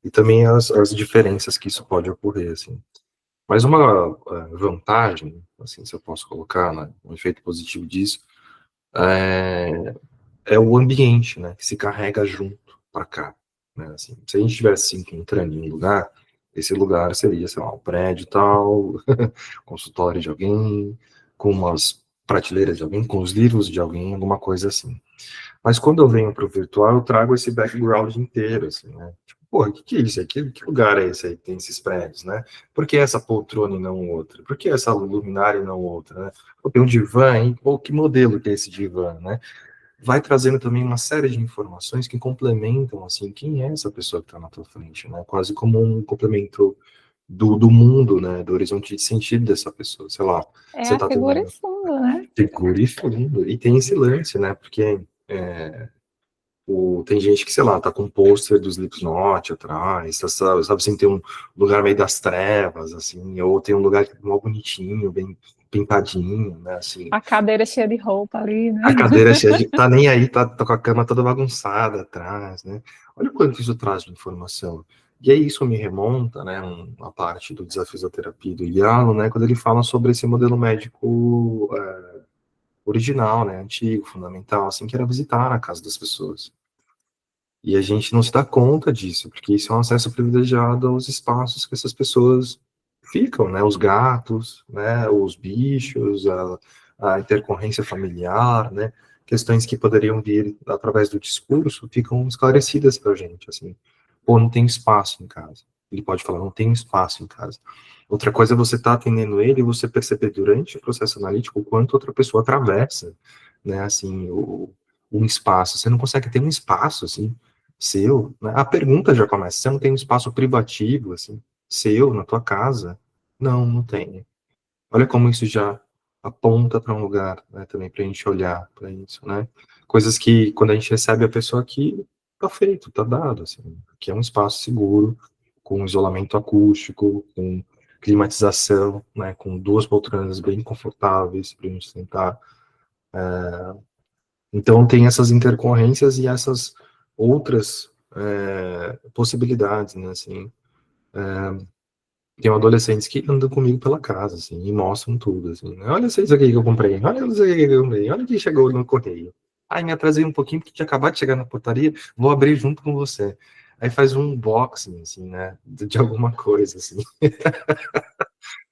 e também as diferenças que isso pode ocorrer, assim. Mas uma vantagem, assim, se eu posso colocar, né, um efeito positivo disso, é o ambiente, né, que se carrega junto para cá, né, assim, se a gente estivesse se encontrando em um lugar, esse lugar seria, sei lá, um prédio tal, consultório de alguém, com umas prateleiras de alguém, com os livros de alguém, alguma coisa assim. Mas quando eu venho para o virtual, eu trago esse background inteiro, assim, né? Tipo, porra, o que é isso aqui? Que lugar é esse aí que tem esses prédios, né? Por que essa poltrona e não outra? Por que essa luminária e não outra, né? Pô, tem um divã, hein? Pô, que modelo que é esse divã, né? Vai trazendo também uma série de informações que complementam, assim, quem é essa pessoa que está na tua frente, né? Quase como um complemento do mundo, né? Do horizonte de sentido dessa pessoa, sei lá. É Você a está figura e tendo fundo, né? figura e fundo. E tem esse lance, né? Porque tem gente que, sei lá, tá com um pôster do Slipknot atrás, sabe assim, tem um lugar meio das trevas, assim, ou tem um lugar mó bonitinho, bem pintadinho, né, assim. A cadeira cheia de roupa ali, A né? cadeira cheia de... Tá nem aí, tá com a cama toda bagunçada atrás, né. Olha o quanto isso traz de informação. E aí isso me remonta, né, uma parte do Desafios da Terapia do Yalo, né, quando ele fala sobre esse modelo médico original, né, antigo, fundamental, assim, que era visitar a casa das pessoas. E a gente não se dá conta disso, porque isso é um acesso privilegiado aos espaços que essas pessoas ficam, né? Os gatos, né? Os bichos, a intercorrência familiar, né? Questões que poderiam vir através do discurso ficam esclarecidas para a gente, assim. Pô, não tem espaço em casa. Ele pode falar, não tem espaço em casa. Outra coisa é você estar atendendo ele e você perceber durante o processo analítico o quanto outra pessoa atravessa, né? Assim, um espaço. Você não consegue ter um espaço, assim, seu, né? A pergunta já começa, você não tem um espaço privativo, assim, seu, na tua casa? Não, não tem. Olha como isso já aponta para um lugar, né, também para a gente olhar para isso, né? Coisas que, quando a gente recebe a pessoa aqui, tá feito, tá dado, assim, que é um espaço seguro, com isolamento acústico, com climatização, né, com duas poltronas bem confortáveis para a gente sentar. Então, tem essas intercorrências e essas outras possibilidades, né, assim. Tem adolescentes que andam comigo pela casa, assim, e mostram tudo, assim. Olha isso aqui que eu comprei, olha isso aqui que eu comprei, olha que chegou no correio. Ai, me atrasei um pouquinho porque tinha acabado de chegar na portaria, vou abrir junto com você. Aí faz um unboxing, assim, né, de alguma coisa, assim.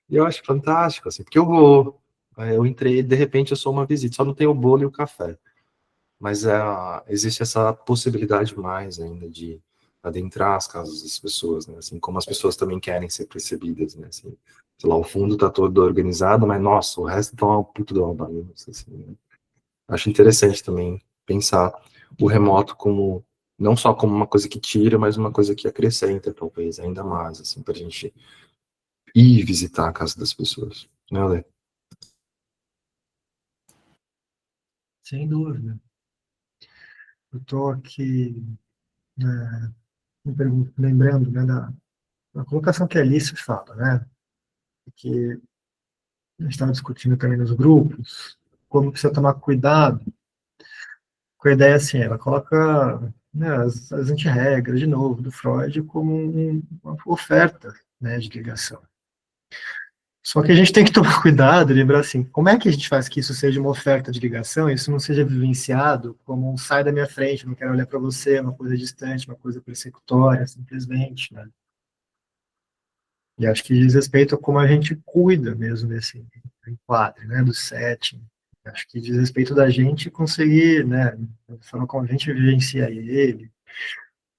E eu acho fantástico, assim, porque eu entrei, de repente eu sou uma visita, só não tem o bolo e o café. Mas existe essa possibilidade mais ainda de adentrar as casas das pessoas, né? Assim, como as pessoas também querem ser percebidas, né? Assim, sei lá, o fundo tá todo organizado, mas nossa, o resto tá uma puta de uma bagunça, assim, né? Acho interessante também pensar o remoto como não só como uma coisa que tira, mas uma coisa que acrescenta, talvez, ainda mais, assim, pra gente ir visitar a casa das pessoas, né, Ale? Sem dúvida. Eu estou aqui lembrando, né, da colocação que a Alice fala, né, que a gente estava discutindo também nos grupos, como precisa tomar cuidado, com a ideia assim, ela coloca, né, as antirregras, de novo, do Freud, como uma oferta, né, de ligação. Só que a gente tem que tomar cuidado e lembrar assim, como é que a gente faz que isso seja uma oferta de ligação, e isso não seja vivenciado como um sai da minha frente, não quero olhar para você, uma coisa distante, uma coisa persecutória, simplesmente, né? E acho que diz respeito a como a gente cuida mesmo desse enquadre, né, do setting. Acho que diz respeito da gente conseguir, né, falando como a gente vivencia ele.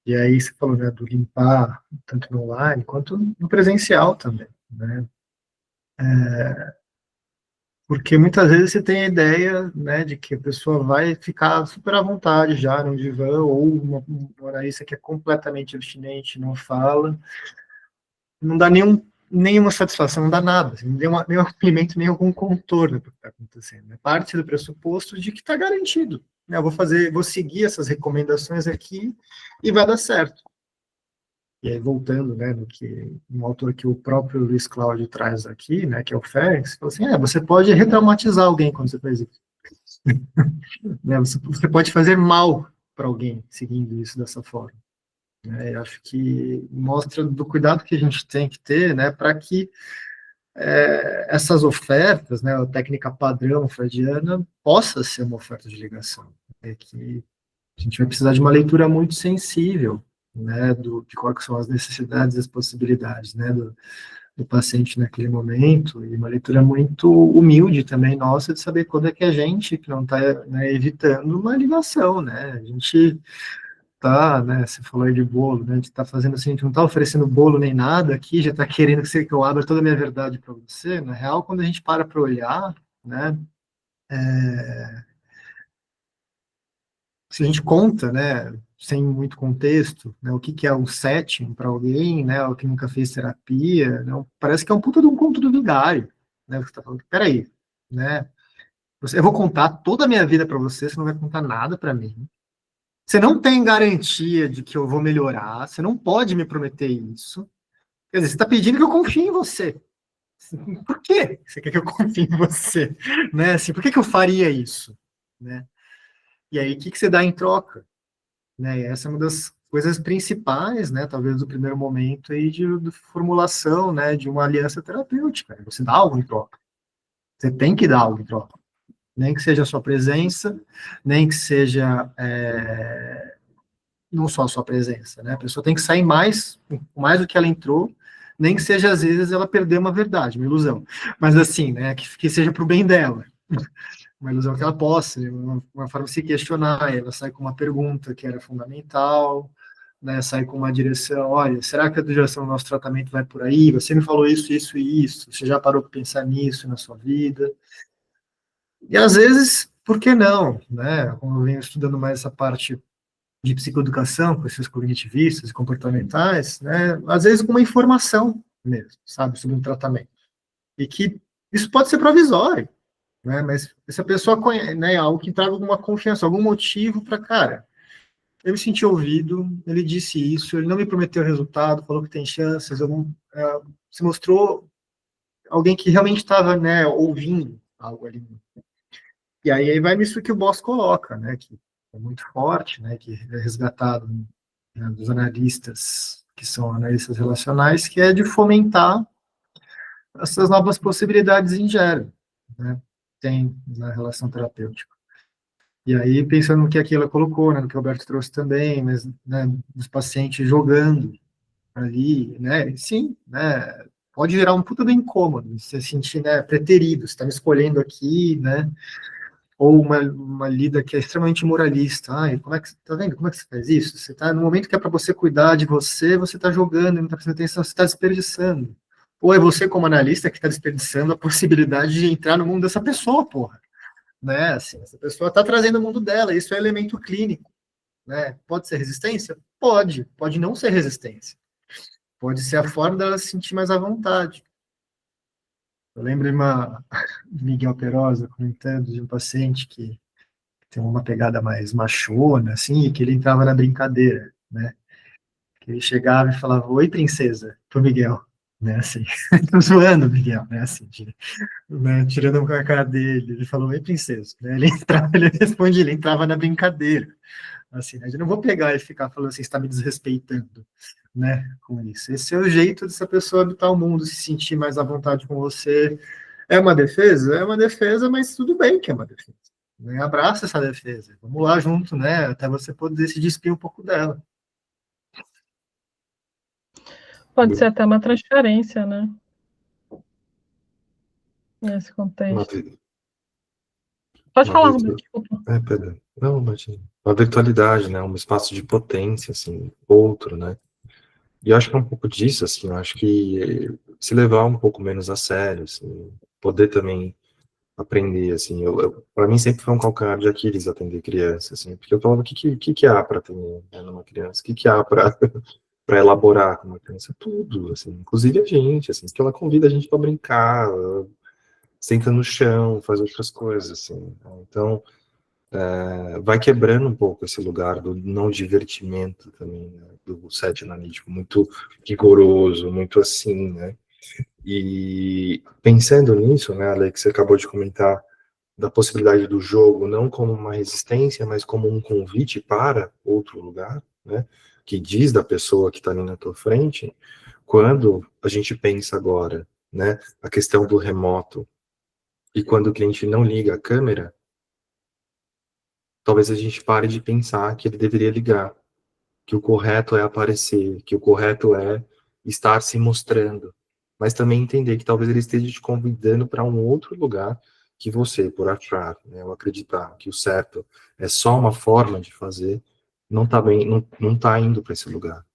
E aí você falou, né, do limpar, tanto no online quanto no presencial também, né? Porque muitas vezes você tem a ideia, né, de que a pessoa vai ficar super à vontade já no divã, ou uma moralista que é completamente abstinente, não fala, não dá nenhuma satisfação, não dá nada, assim, nenhum acolhimento, nem algum contorno do que está acontecendo. Né? Parte do pressuposto de que está garantido. Né? Eu vou seguir essas recomendações aqui e vai dar certo. E aí, voltando, né, no autor que o próprio Luiz Cláudio traz aqui, né, que é o Félix, fala assim, você pode retraumatizar alguém quando você faz isso. Né, você pode fazer mal para alguém seguindo isso dessa forma. Né, eu acho que mostra do cuidado que a gente tem que ter, né, para que essas ofertas, né, a técnica padrão freudiana, possa ser uma oferta de ligação. É que a gente vai precisar de uma leitura muito sensível, né, de quais são as necessidades e as possibilidades, né, do paciente naquele momento, e uma leitura muito humilde também nossa, de saber quando é que a gente, que não está, né, evitando uma ligação, né, a gente tá, né, você falou aí de bolo, né, a gente tá fazendo assim, a gente não tá oferecendo bolo nem nada aqui, já tá querendo que eu abra toda a minha verdade para você, na real, quando a gente para olhar, né, se a gente conta, né, sem muito contexto, né, o que é um setting para alguém, né, o que nunca fez terapia, né, parece que é um puta de um conto do vigário, né, você tá falando, peraí, né, eu vou contar toda a minha vida para você, você não vai contar nada para mim, você não tem garantia de que eu vou melhorar, você não pode me prometer isso, quer dizer, você está pedindo que eu confie em você, por que você quer que eu confie em você, né, assim, por que eu faria isso, né, e aí, o que você dá em troca? Né? E essa é uma das coisas principais, né, talvez do primeiro momento aí de formulação, né, de uma aliança terapêutica. Você dá algo em troca. Você tem que dar algo em troca. Nem que seja a sua presença, nem que seja não só a sua presença, né? A pessoa tem que sair mais do que ela entrou, nem que seja às vezes ela perder uma verdade, uma ilusão. Mas assim, né, que seja para o bem dela. Uma ilusão que ela possa, uma forma de se questionar, ela sai com uma pergunta que era fundamental, né, sai com uma direção, olha, será que a direção do nosso tratamento vai por aí? Você me falou isso, isso e isso, você já parou para pensar nisso na sua vida? E às vezes, por que não? Né? Como eu venho estudando mais essa parte de psicoeducação, com esses cognitivistas e comportamentais, né, às vezes com uma informação mesmo, sabe, sobre um tratamento. E que isso pode ser provisório, né? Mas se a pessoa conhece, né, algo que traga alguma confiança, algum motivo para, cara, eu me senti ouvido, ele disse isso, ele não me prometeu resultado, falou que tem chances, se mostrou alguém que realmente estava, né, ouvindo algo ali. E aí vai nisso que o Boss coloca, né, que é muito forte, né, que é resgatado, né, dos analistas, que são analistas relacionais, que é de fomentar essas novas possibilidades em geral, né, tem na relação terapêutica. E aí, pensando no que aqui ela colocou, né, no que o Alberto trouxe também, mas, né, dos pacientes jogando ali, né, sim, né, pode gerar um puta do incômodo, você se sentir, né, preterido, você está me escolhendo aqui, né, ou uma lida que é extremamente moralista, como é que, tá vendo, como é que você faz isso? Você está, no momento que é para você cuidar de você, você está jogando, não está prestando atenção, você está desperdiçando. Ou é você, como analista, que está desperdiçando a possibilidade de entrar no mundo dessa pessoa, porra. Né, assim, essa pessoa está trazendo o mundo dela, isso é elemento clínico, né, pode ser resistência? Pode não ser resistência, pode ser a forma dela se sentir mais à vontade. Eu lembro de Miguel Perosa comentando de um paciente que tem uma pegada mais machona, assim, e que ele entrava na brincadeira, né, que ele chegava e falava, oi, princesa, pro Miguel, né, assim, tô zoando, Miguel, né, assim, né, tirando com a cara dele, ele falou, oi, princesa, né, ele entrava, ele responde, ele entrava na brincadeira, assim, né, eu não vou pegar e ficar falando assim, você está me desrespeitando, né, com isso, esse é o jeito dessa pessoa habitar o mundo, se sentir mais à vontade com você, é uma defesa? É uma defesa, mas tudo bem que é uma defesa, né, abraça essa defesa, vamos lá junto, né, até você poder se despir um pouco dela. Pode ser até uma transferência, né? Nesse Uma, contexto. Pode uma falar, Roberto, desculpa. perdão. Não, Martim. Uma virtualidade, né? Um espaço de potência, assim, outro, né? E eu acho que é um pouco disso, assim, eu acho que se levar um pouco menos a sério, assim, poder também aprender, assim, para mim sempre foi um calcanhar de Aquiles atender criança, assim, porque eu falava, o que há para ter, né, numa criança? O que há para para elaborar com uma criança? Tudo, assim, inclusive a gente, assim, porque ela convida a gente para brincar, ela senta no chão, faz outras coisas, assim, né? Então, vai quebrando um pouco esse lugar do não divertimento também, né, do set analítico, muito rigoroso, muito assim, né? E pensando nisso, né, Alex, você acabou de comentar da possibilidade do jogo não como uma resistência, mas como um convite para outro lugar, né? Que diz da pessoa que está ali na tua frente. Quando a gente pensa agora, né, a questão do remoto e quando o cliente não liga a câmera, talvez a gente pare de pensar que ele deveria ligar, que o correto é aparecer, que o correto é estar se mostrando, mas também entender que talvez ele esteja te convidando para um outro lugar que você, por achar, né, ou acreditar que o certo é só uma forma de fazer, não está bem, não tá indo para esse lugar,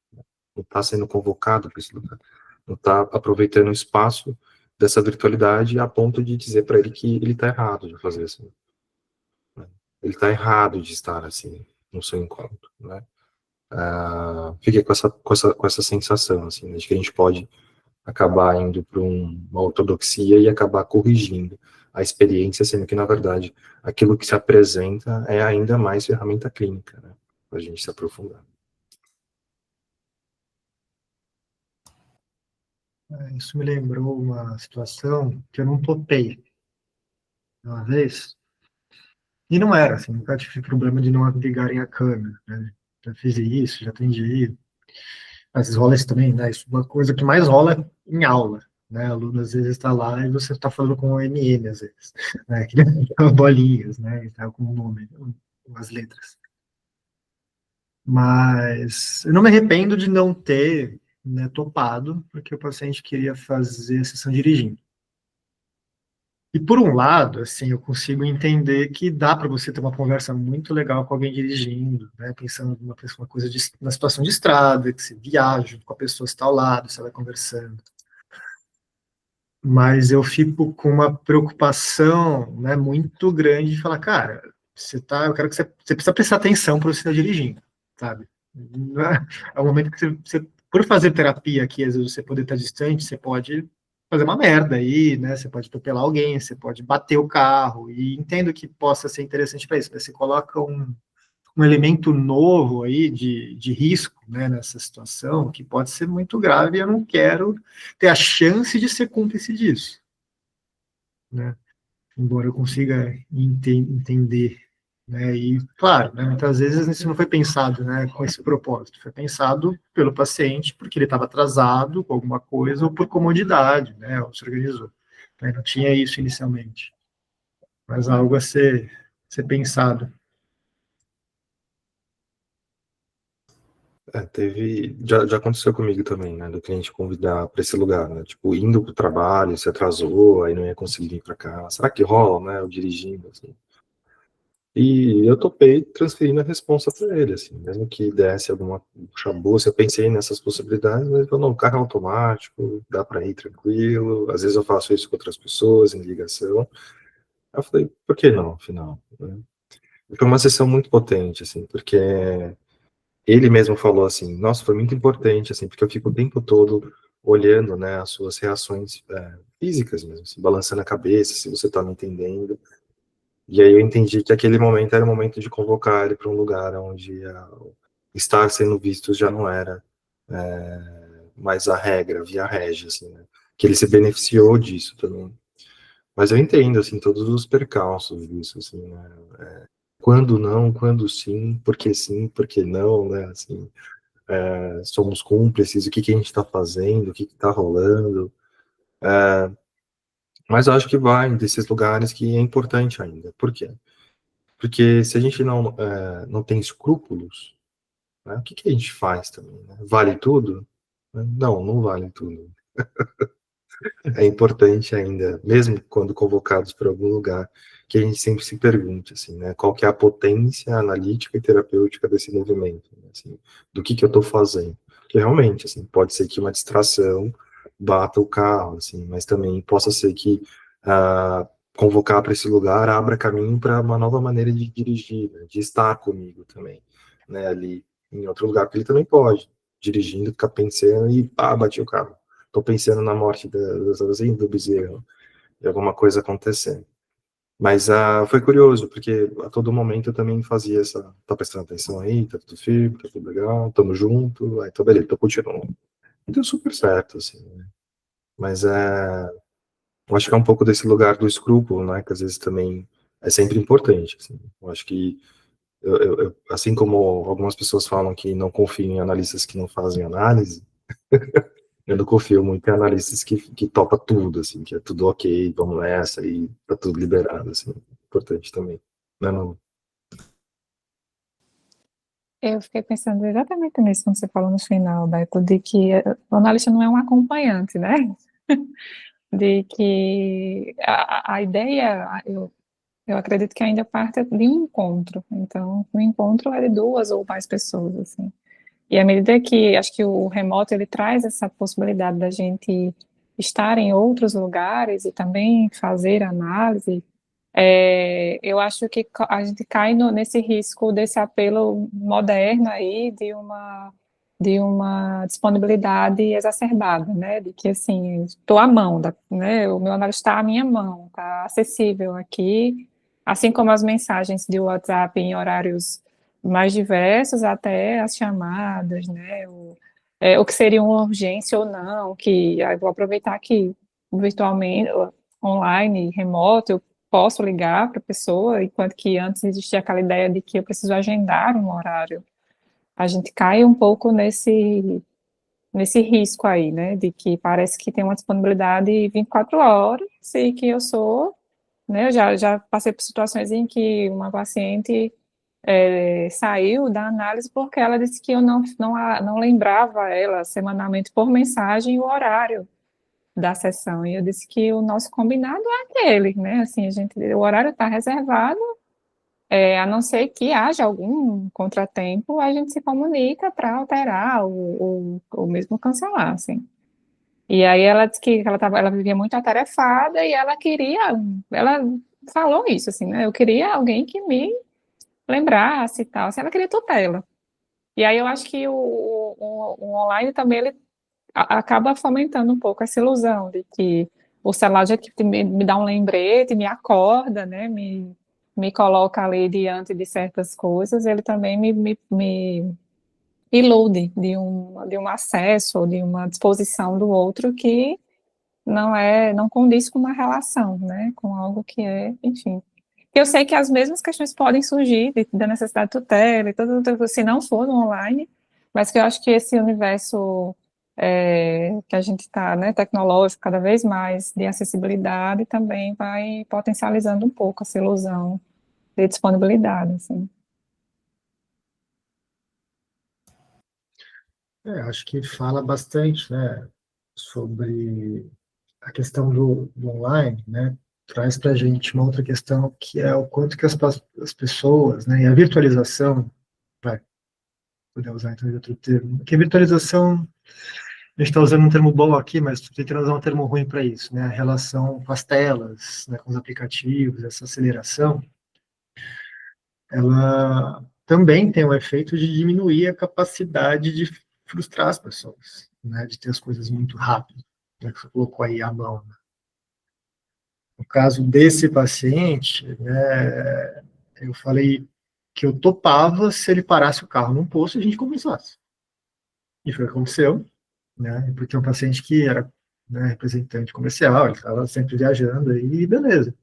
não está sendo convocado para esse lugar, não está aproveitando o espaço dessa virtualidade a ponto de dizer para ele que ele está errado de fazer assim. Ele está errado de estar assim no seu encontro, né? Fiquei com essa sensação, assim, né, de que a gente pode acabar indo para uma ortodoxia e acabar corrigindo a experiência, sendo que, na verdade, aquilo que se apresenta é ainda mais ferramenta clínica, né, para a gente se aprofundar. Isso me lembrou uma situação que eu não topei uma vez, e não era, assim, nunca tive problema de não ligarem a câmera, né? Já fiz isso, já atendi. Às vezes rola isso também, né? Isso é uma coisa que mais rola em aula, né? O aluno às vezes está lá e você está falando com o MM, às vezes, né? Bolinhas, né? Está com o nome, com as letras. Mas eu não me arrependo de não ter, né, topado, porque o paciente queria fazer a sessão dirigindo. E por um lado, assim, eu consigo entender que dá para você ter uma conversa muito legal com alguém dirigindo, né? Pensando uma coisa na situação de estrada, que você viaja junto com a pessoa que está ao lado, você vai conversando. Mas eu fico com uma preocupação, né, muito grande de falar, cara, eu quero que você precisa prestar atenção para você estar dirigindo, sabe? Não é o momento que por fazer terapia aqui, às vezes você poder estar distante, você pode fazer uma merda aí, né? Você pode atropelar alguém, você pode bater o carro, e entendo que possa ser interessante para isso, mas você coloca um elemento novo aí de risco, né, nessa situação, que pode ser muito grave, e eu não quero ter a chance de ser cúmplice disso, né? Embora eu consiga entender, né? E claro, né, muitas vezes isso não foi pensado, né, com esse propósito, foi pensado pelo paciente porque ele estava atrasado com alguma coisa ou por comodidade, né? Ou se organizou. Né, não tinha isso inicialmente, mas algo a ser pensado. Já aconteceu comigo também, né, do cliente convidar para esse lugar, né, tipo, indo para o trabalho, se atrasou, aí não ia conseguir ir para cá, será que rola, né, eu dirigindo, assim. E eu topei transferindo a responsa para ele, assim, mesmo que desse alguma chabuça, eu pensei nessas possibilidades, mas ele falou, não, o carro é automático, dá para ir tranquilo, às vezes eu faço isso com outras pessoas, em ligação. Aí eu falei, por que não, afinal, né? Foi uma sessão muito potente, assim, porque ele mesmo falou assim, nossa, foi muito importante, assim, porque eu fico o tempo todo olhando, né, as suas reações físicas mesmo, assim, balançando a cabeça, se você tá me entendendo. E aí eu entendi que aquele momento era o momento de convocar ele para um lugar onde estar sendo visto já não era mais a regra, via regra, assim, né? Que ele se beneficiou disso também. Mas eu entendo, assim, todos os percalços disso, assim, né? Quando não, quando sim, por que não, né? Assim, somos cúmplices, o que que a gente está fazendo, o que que está rolando. Mas eu acho que vai desses lugares que é importante ainda. Por quê? Porque se a gente não tem escrúpulos, né, o que que a gente faz também, né? Vale tudo? Não, não vale tudo. É importante ainda, mesmo quando convocados para algum lugar, que a gente sempre se pergunte, assim, né, qual que é a potência analítica e terapêutica desse movimento, né, assim, do que eu estou fazendo. Porque realmente, assim, pode ser que uma distração bata o carro, assim, mas também possa ser que convocar para esse lugar abra caminho para uma nova maneira de dirigir, né, de estar comigo também, né, ali em outro lugar, porque ele também pode, dirigindo, ficar pensando e bati o carro. Tô pensando na morte do bezerro, de alguma coisa acontecendo. Mas foi curioso, porque a todo momento eu também fazia tá prestando atenção aí, tá tudo firme, tá tudo legal, tamo junto, aí tô beleza, tô continuando. E deu super certo, assim, né? Mas eu acho que é um pouco desse lugar do escrúpulo, né, que às vezes também é sempre importante, assim. Eu acho que, assim como algumas pessoas falam que não confiam em analistas que não fazem análise, eu não confio muito em analistas que topa tudo, assim, que é tudo ok, vamos nessa, e tá tudo liberado, assim, importante também. Não, não. Eu fiquei pensando exatamente nisso quando você falou no final, Beto, de que o analista não é um acompanhante, né? De que a ideia, eu acredito que ainda parte de um encontro. Então, o encontro é de duas ou mais pessoas, assim. E à medida que, acho que o remoto, ele traz essa possibilidade da gente estar em outros lugares e também fazer análise, eu acho que a gente cai nesse risco desse apelo moderno aí de uma disponibilidade exacerbada, né? De que assim, estou à mão, né? O meu análise está à minha mão, está acessível aqui, assim como as mensagens de WhatsApp em horários mais diversos, até as chamadas, né? O que seria uma urgência ou não, que vou aproveitar que virtualmente, online, remoto, eu posso ligar para a pessoa, enquanto que antes existia aquela ideia de que eu preciso agendar um horário. A gente cai um pouco nesse risco aí, né, de que parece que tem uma disponibilidade 24 horas e que eu sou, né, eu já passei por situações em que uma paciente saiu da análise porque ela disse que eu não lembrava ela semanalmente por mensagem o horário da sessão. E eu disse que o nosso combinado é aquele, né? Assim, o horário está reservado, a não ser que haja algum contratempo, a gente se comunica para alterar ou mesmo cancelar, assim. E aí ela disse que ela vivia muito atarefada e ela falou isso, assim, né? Eu queria alguém que me lembrasse e tal, assim, ela queria tutela. E aí eu acho que o online também ele acaba fomentando um pouco essa ilusão de que o celular já que me dá um lembrete, me acorda, né, me coloca ali diante de certas coisas, ele também me ilude de um acesso, de uma disposição do outro que não condiz com uma relação, né, com algo que enfim. Eu sei que as mesmas questões podem surgir da necessidade de tutela e tudo, se não for no online, mas que eu acho que esse universo que a gente está, né, tecnológico, cada vez mais de acessibilidade, também vai potencializando um pouco essa ilusão de disponibilidade, assim. Acho que fala bastante, né, sobre a questão do online, né, traz para a gente uma outra questão que é o quanto que as pessoas, né, e a virtualização, vai poder usar então outro termo, que a virtualização, a gente está usando um termo bom aqui, mas tentando usar um termo ruim para isso, né, a relação com as telas, né, com os aplicativos, essa aceleração, ela também tem o efeito de diminuir a capacidade de frustrar as pessoas, né, de ter as coisas muito rápido, né, que você colocou aí à mão. No caso desse paciente, né, eu falei que eu topava se ele parasse o carro num posto e a gente conversasse. E foi o que aconteceu. né? Porque é um paciente que era, né, representante comercial, ele estava sempre viajando aí, beleza.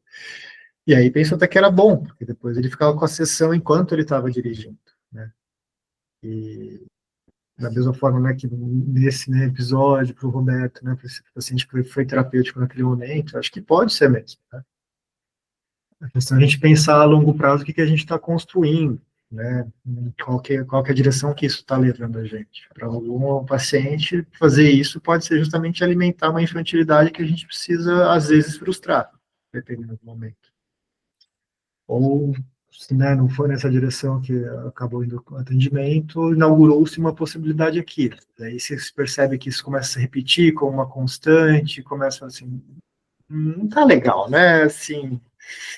E aí pensou até que era bom, porque depois ele ficava com a sessão enquanto ele estava dirigindo, né? E da mesma forma, né, que nesse, né, episódio para o Roberto, né, para esse paciente que foi terapêutico naquele momento, acho que pode ser mesmo, né? A questão é a gente pensar a longo prazo o que a gente está construindo, né? Qual que é a direção que isso está levando a gente. Para algum paciente, fazer isso pode ser justamente alimentar uma infantilidade que a gente precisa, às vezes, frustrar, dependendo do momento. Ou, se, né, não for nessa direção que acabou indo com o atendimento, inaugurou-se uma possibilidade aqui. Daí você percebe que isso começa a se repetir como uma constante, começa assim, não tá legal, né? Assim,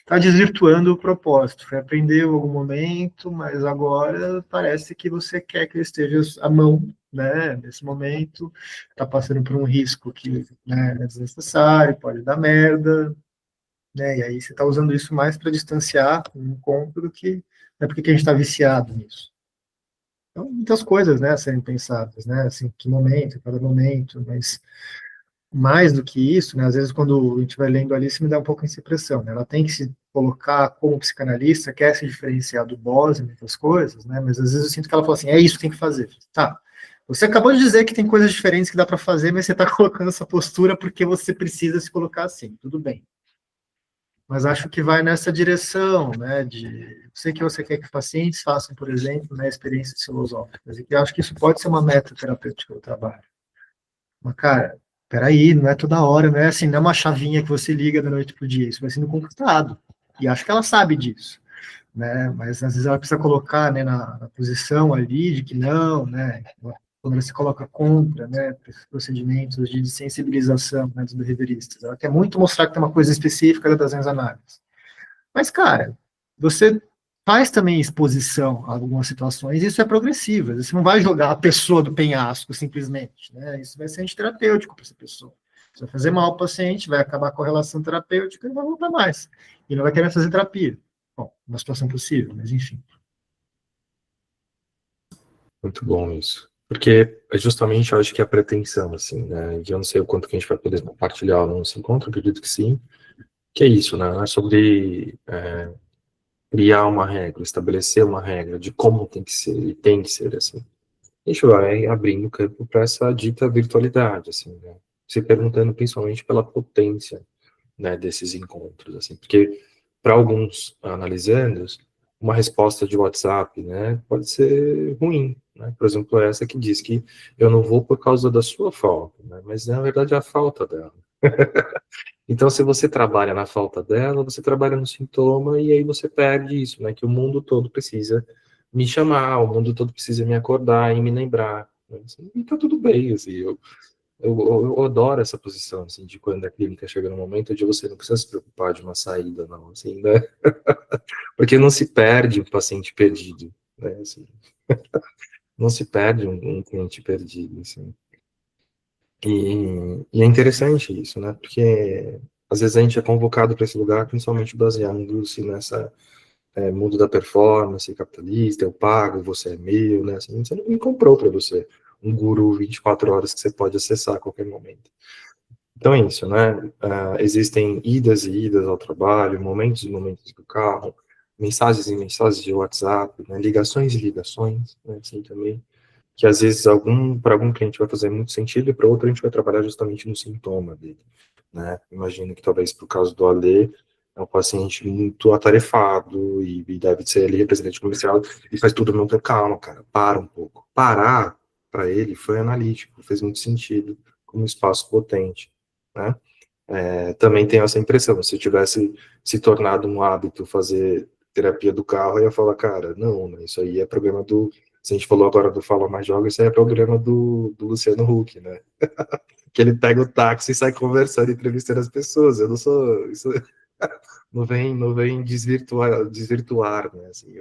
tá desvirtuando o propósito. Foi aprender em algum momento, mas agora parece que você quer que ele esteja à mão, né? Nesse momento, tá passando por um risco que, né, é desnecessário, pode dar merda, né? E aí você está usando isso mais para distanciar um encontro do que é porque que a gente está viciado nisso. Então, muitas coisas, né, a serem pensadas, né? Assim, que momento, cada momento, mas mais do que isso, né, às vezes quando a gente vai lendo ali, isso me dá um pouco essa impressão, né, ela tem que se colocar como psicanalista, quer se diferenciar do Boss e muitas coisas, né, mas às vezes eu sinto que ela fala assim, é isso que tem que fazer. Tá, você acabou de dizer que tem coisas diferentes que dá para fazer, mas você está colocando essa postura porque você precisa se colocar assim, tudo bem. Mas acho que vai nessa direção, né, de sei que você quer que pacientes façam, por exemplo, né, experiências filosóficas, e que eu acho que isso pode ser uma meta terapêutica do trabalho. Mas, cara, peraí, não é toda hora, não é assim, não é uma chavinha que você liga da noite pro dia, isso vai sendo conquistado. E acho que ela sabe disso, né? Mas às vezes ela precisa colocar, né, na posição ali de que não, né? Quando ela se coloca contra, né, procedimentos de sensibilização, né, dos behavioristas. Ela quer muito mostrar que tem uma coisa específica das análises. Mas, cara, você faz também exposição a algumas situações, e isso é progressivo. Você não vai jogar a pessoa do penhasco, simplesmente, né? Isso vai ser antiterapêutico para essa pessoa. Você vai fazer mal ao paciente, vai acabar com a relação terapêutica e não vai voltar mais. E não vai querer fazer terapia. Bom, uma situação possível, mas enfim. Muito bom isso. Porque é justamente, eu acho que a pretensão, assim, né? E eu não sei o quanto que a gente vai poder compartilhar no nosso encontro, acredito que sim. Que é isso, né? É sobre criar uma regra, estabelecer uma regra de como tem que ser, e tem que ser assim. A gente vai abrindo campo para essa dita virtualidade, assim, né? Se perguntando principalmente pela potência, né, desses encontros, assim, porque para alguns analisandos, uma resposta de WhatsApp, né, pode ser ruim, né? Por exemplo, essa que diz que eu não vou por causa da sua falta, né? Mas na verdade é a falta dela. Então, se você trabalha na falta dela, você trabalha no sintoma e aí você perde isso, né? Que o mundo todo precisa me chamar, o mundo todo precisa me acordar e me lembrar, né? Assim, e tá tudo bem, assim, eu adoro essa posição, assim, de quando a clínica chega no momento de você não precisa se preocupar de uma saída, não, assim, né? Porque não se perde um paciente perdido, né? Assim, não se perde um cliente perdido, assim. E é interessante isso, né? Porque às vezes a gente é convocado para esse lugar principalmente baseando-se nessa mundo da performance capitalista, eu pago, você é meu, né? Assim, você não me comprou para você um guru 24 horas que você pode acessar a qualquer momento. Então é isso, né? Existem idas e idas ao trabalho, momentos e momentos do carro, mensagens e mensagens de WhatsApp, né? Ligações e ligações, né? Assim também, que às vezes para algum cliente vai fazer muito sentido e para outro a gente vai trabalhar justamente no sintoma dele, né? Imagino que talvez por causa do Alê, é um paciente muito atarefado e deve ser ele representante comercial e faz tudo no tempo. Calma, cara, para um pouco. Parar, para ele, foi analítico, fez muito sentido como espaço potente, né? Também tenho essa impressão, se tivesse se tornado um hábito fazer terapia do carro, eu ia falar, cara, não, né, isso aí é problema do, se a gente falou agora do Fala Mais Joga, isso aí é problema do Luciano Huck, né, que ele pega o táxi e sai conversando, entrevistando as pessoas, eu não sou, isso não vem desvirtuar, né, assim,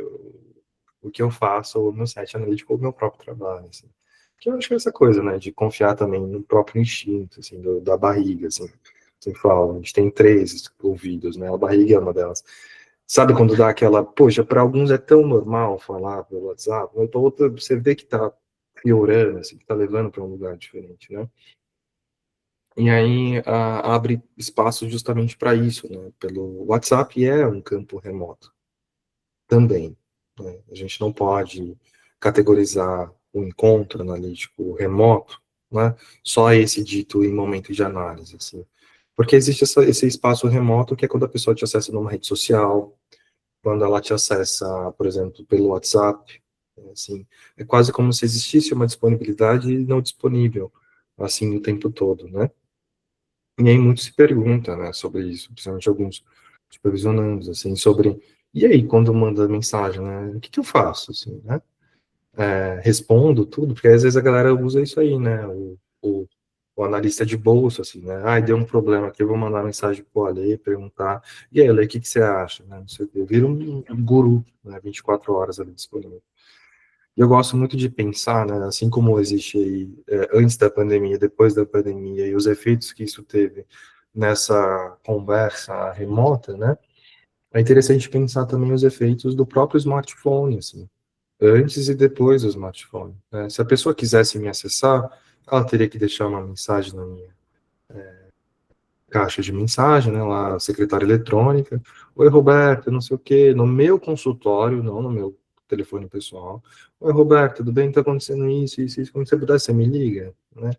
o que eu faço, ou no site analítico, ou o meu próprio trabalho, assim. Que eu acho que é essa coisa, né, de confiar também no próprio instinto, assim, da barriga, assim. Sempre falo, a gente tem 3 ouvidos, né, a barriga é uma delas. Sabe quando dá aquela, poxa, para alguns é tão normal falar pelo WhatsApp, mas para outro você vê que tá piorando, assim, que está levando para um lugar diferente, né? E aí abre espaço justamente para isso, né? Pelo WhatsApp é um campo remoto também, né? A gente não pode categorizar o encontro analítico remoto, né? Só esse dito em momento de análise, assim. Porque existe esse espaço remoto que é quando a pessoa te acessa numa rede social, quando ela te acessa, por exemplo, pelo WhatsApp, assim, é quase como se existisse uma disponibilidade não disponível, assim, o tempo todo, né? E aí muito se pergunta, né, sobre isso, principalmente alguns supervisionandos, assim, sobre, e aí, quando manda mensagem, né, o que eu faço, assim, né? Respondo tudo, porque às vezes a galera usa isso aí, né, o analista de bolso, assim, né, deu um problema aqui, eu vou mandar mensagem pro Ale, perguntar, e aí, Ale, o que você acha, né, não sei o quê, vira um guru, né, 24 horas ali disponível. E eu gosto muito de pensar, né, assim como existe aí, antes da pandemia, depois da pandemia, e os efeitos que isso teve nessa conversa remota, né, é interessante pensar também os efeitos do próprio smartphone, assim, antes e depois do smartphone, né? Se a pessoa quisesse me acessar, ela teria que deixar uma mensagem na minha caixa de mensagem, né, lá, secretária eletrônica, oi, Roberto, não sei o quê, no meu consultório, não no meu telefone pessoal, oi, Roberto, tudo bem? Tá acontecendo isso, quando você puder, você me liga, né?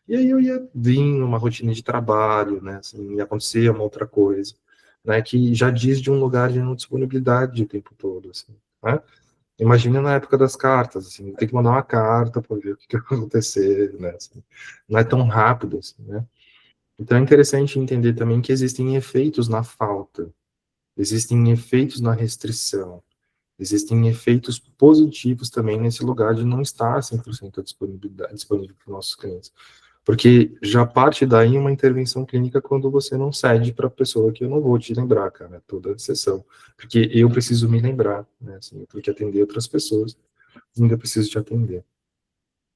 E aí eu ia vir numa rotina de trabalho, né, assim, ia acontecer uma outra coisa, né, que já diz de um lugar de não disponibilidade o tempo todo, assim, né? Imagina na época das cartas, assim, tem que mandar uma carta para ver o que vai acontecer, né, assim, não é tão rápido, assim, né? Então é interessante entender também que existem efeitos na falta, existem efeitos na restrição, existem efeitos positivos também nesse lugar de não estar 100% disponível para os nossos clientes. Porque já parte daí uma intervenção clínica quando você não cede para a pessoa que eu não vou te lembrar, cara, toda sessão. Porque eu preciso me lembrar, né, assim, eu tenho que atender outras pessoas, ainda preciso te atender.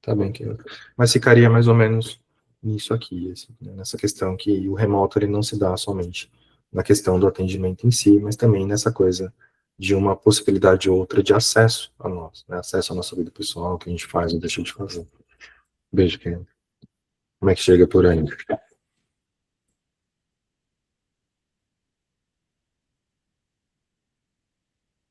Tá bem, querido. Mas ficaria mais ou menos nisso aqui, assim, né, nessa questão que o remoto ele não se dá somente na questão do atendimento em si, mas também nessa coisa de uma possibilidade ou outra de acesso a nós, né, acesso à nossa vida pessoal, o que a gente faz ou deixa de fazer. Beijo, querido. Como é que chega por aí?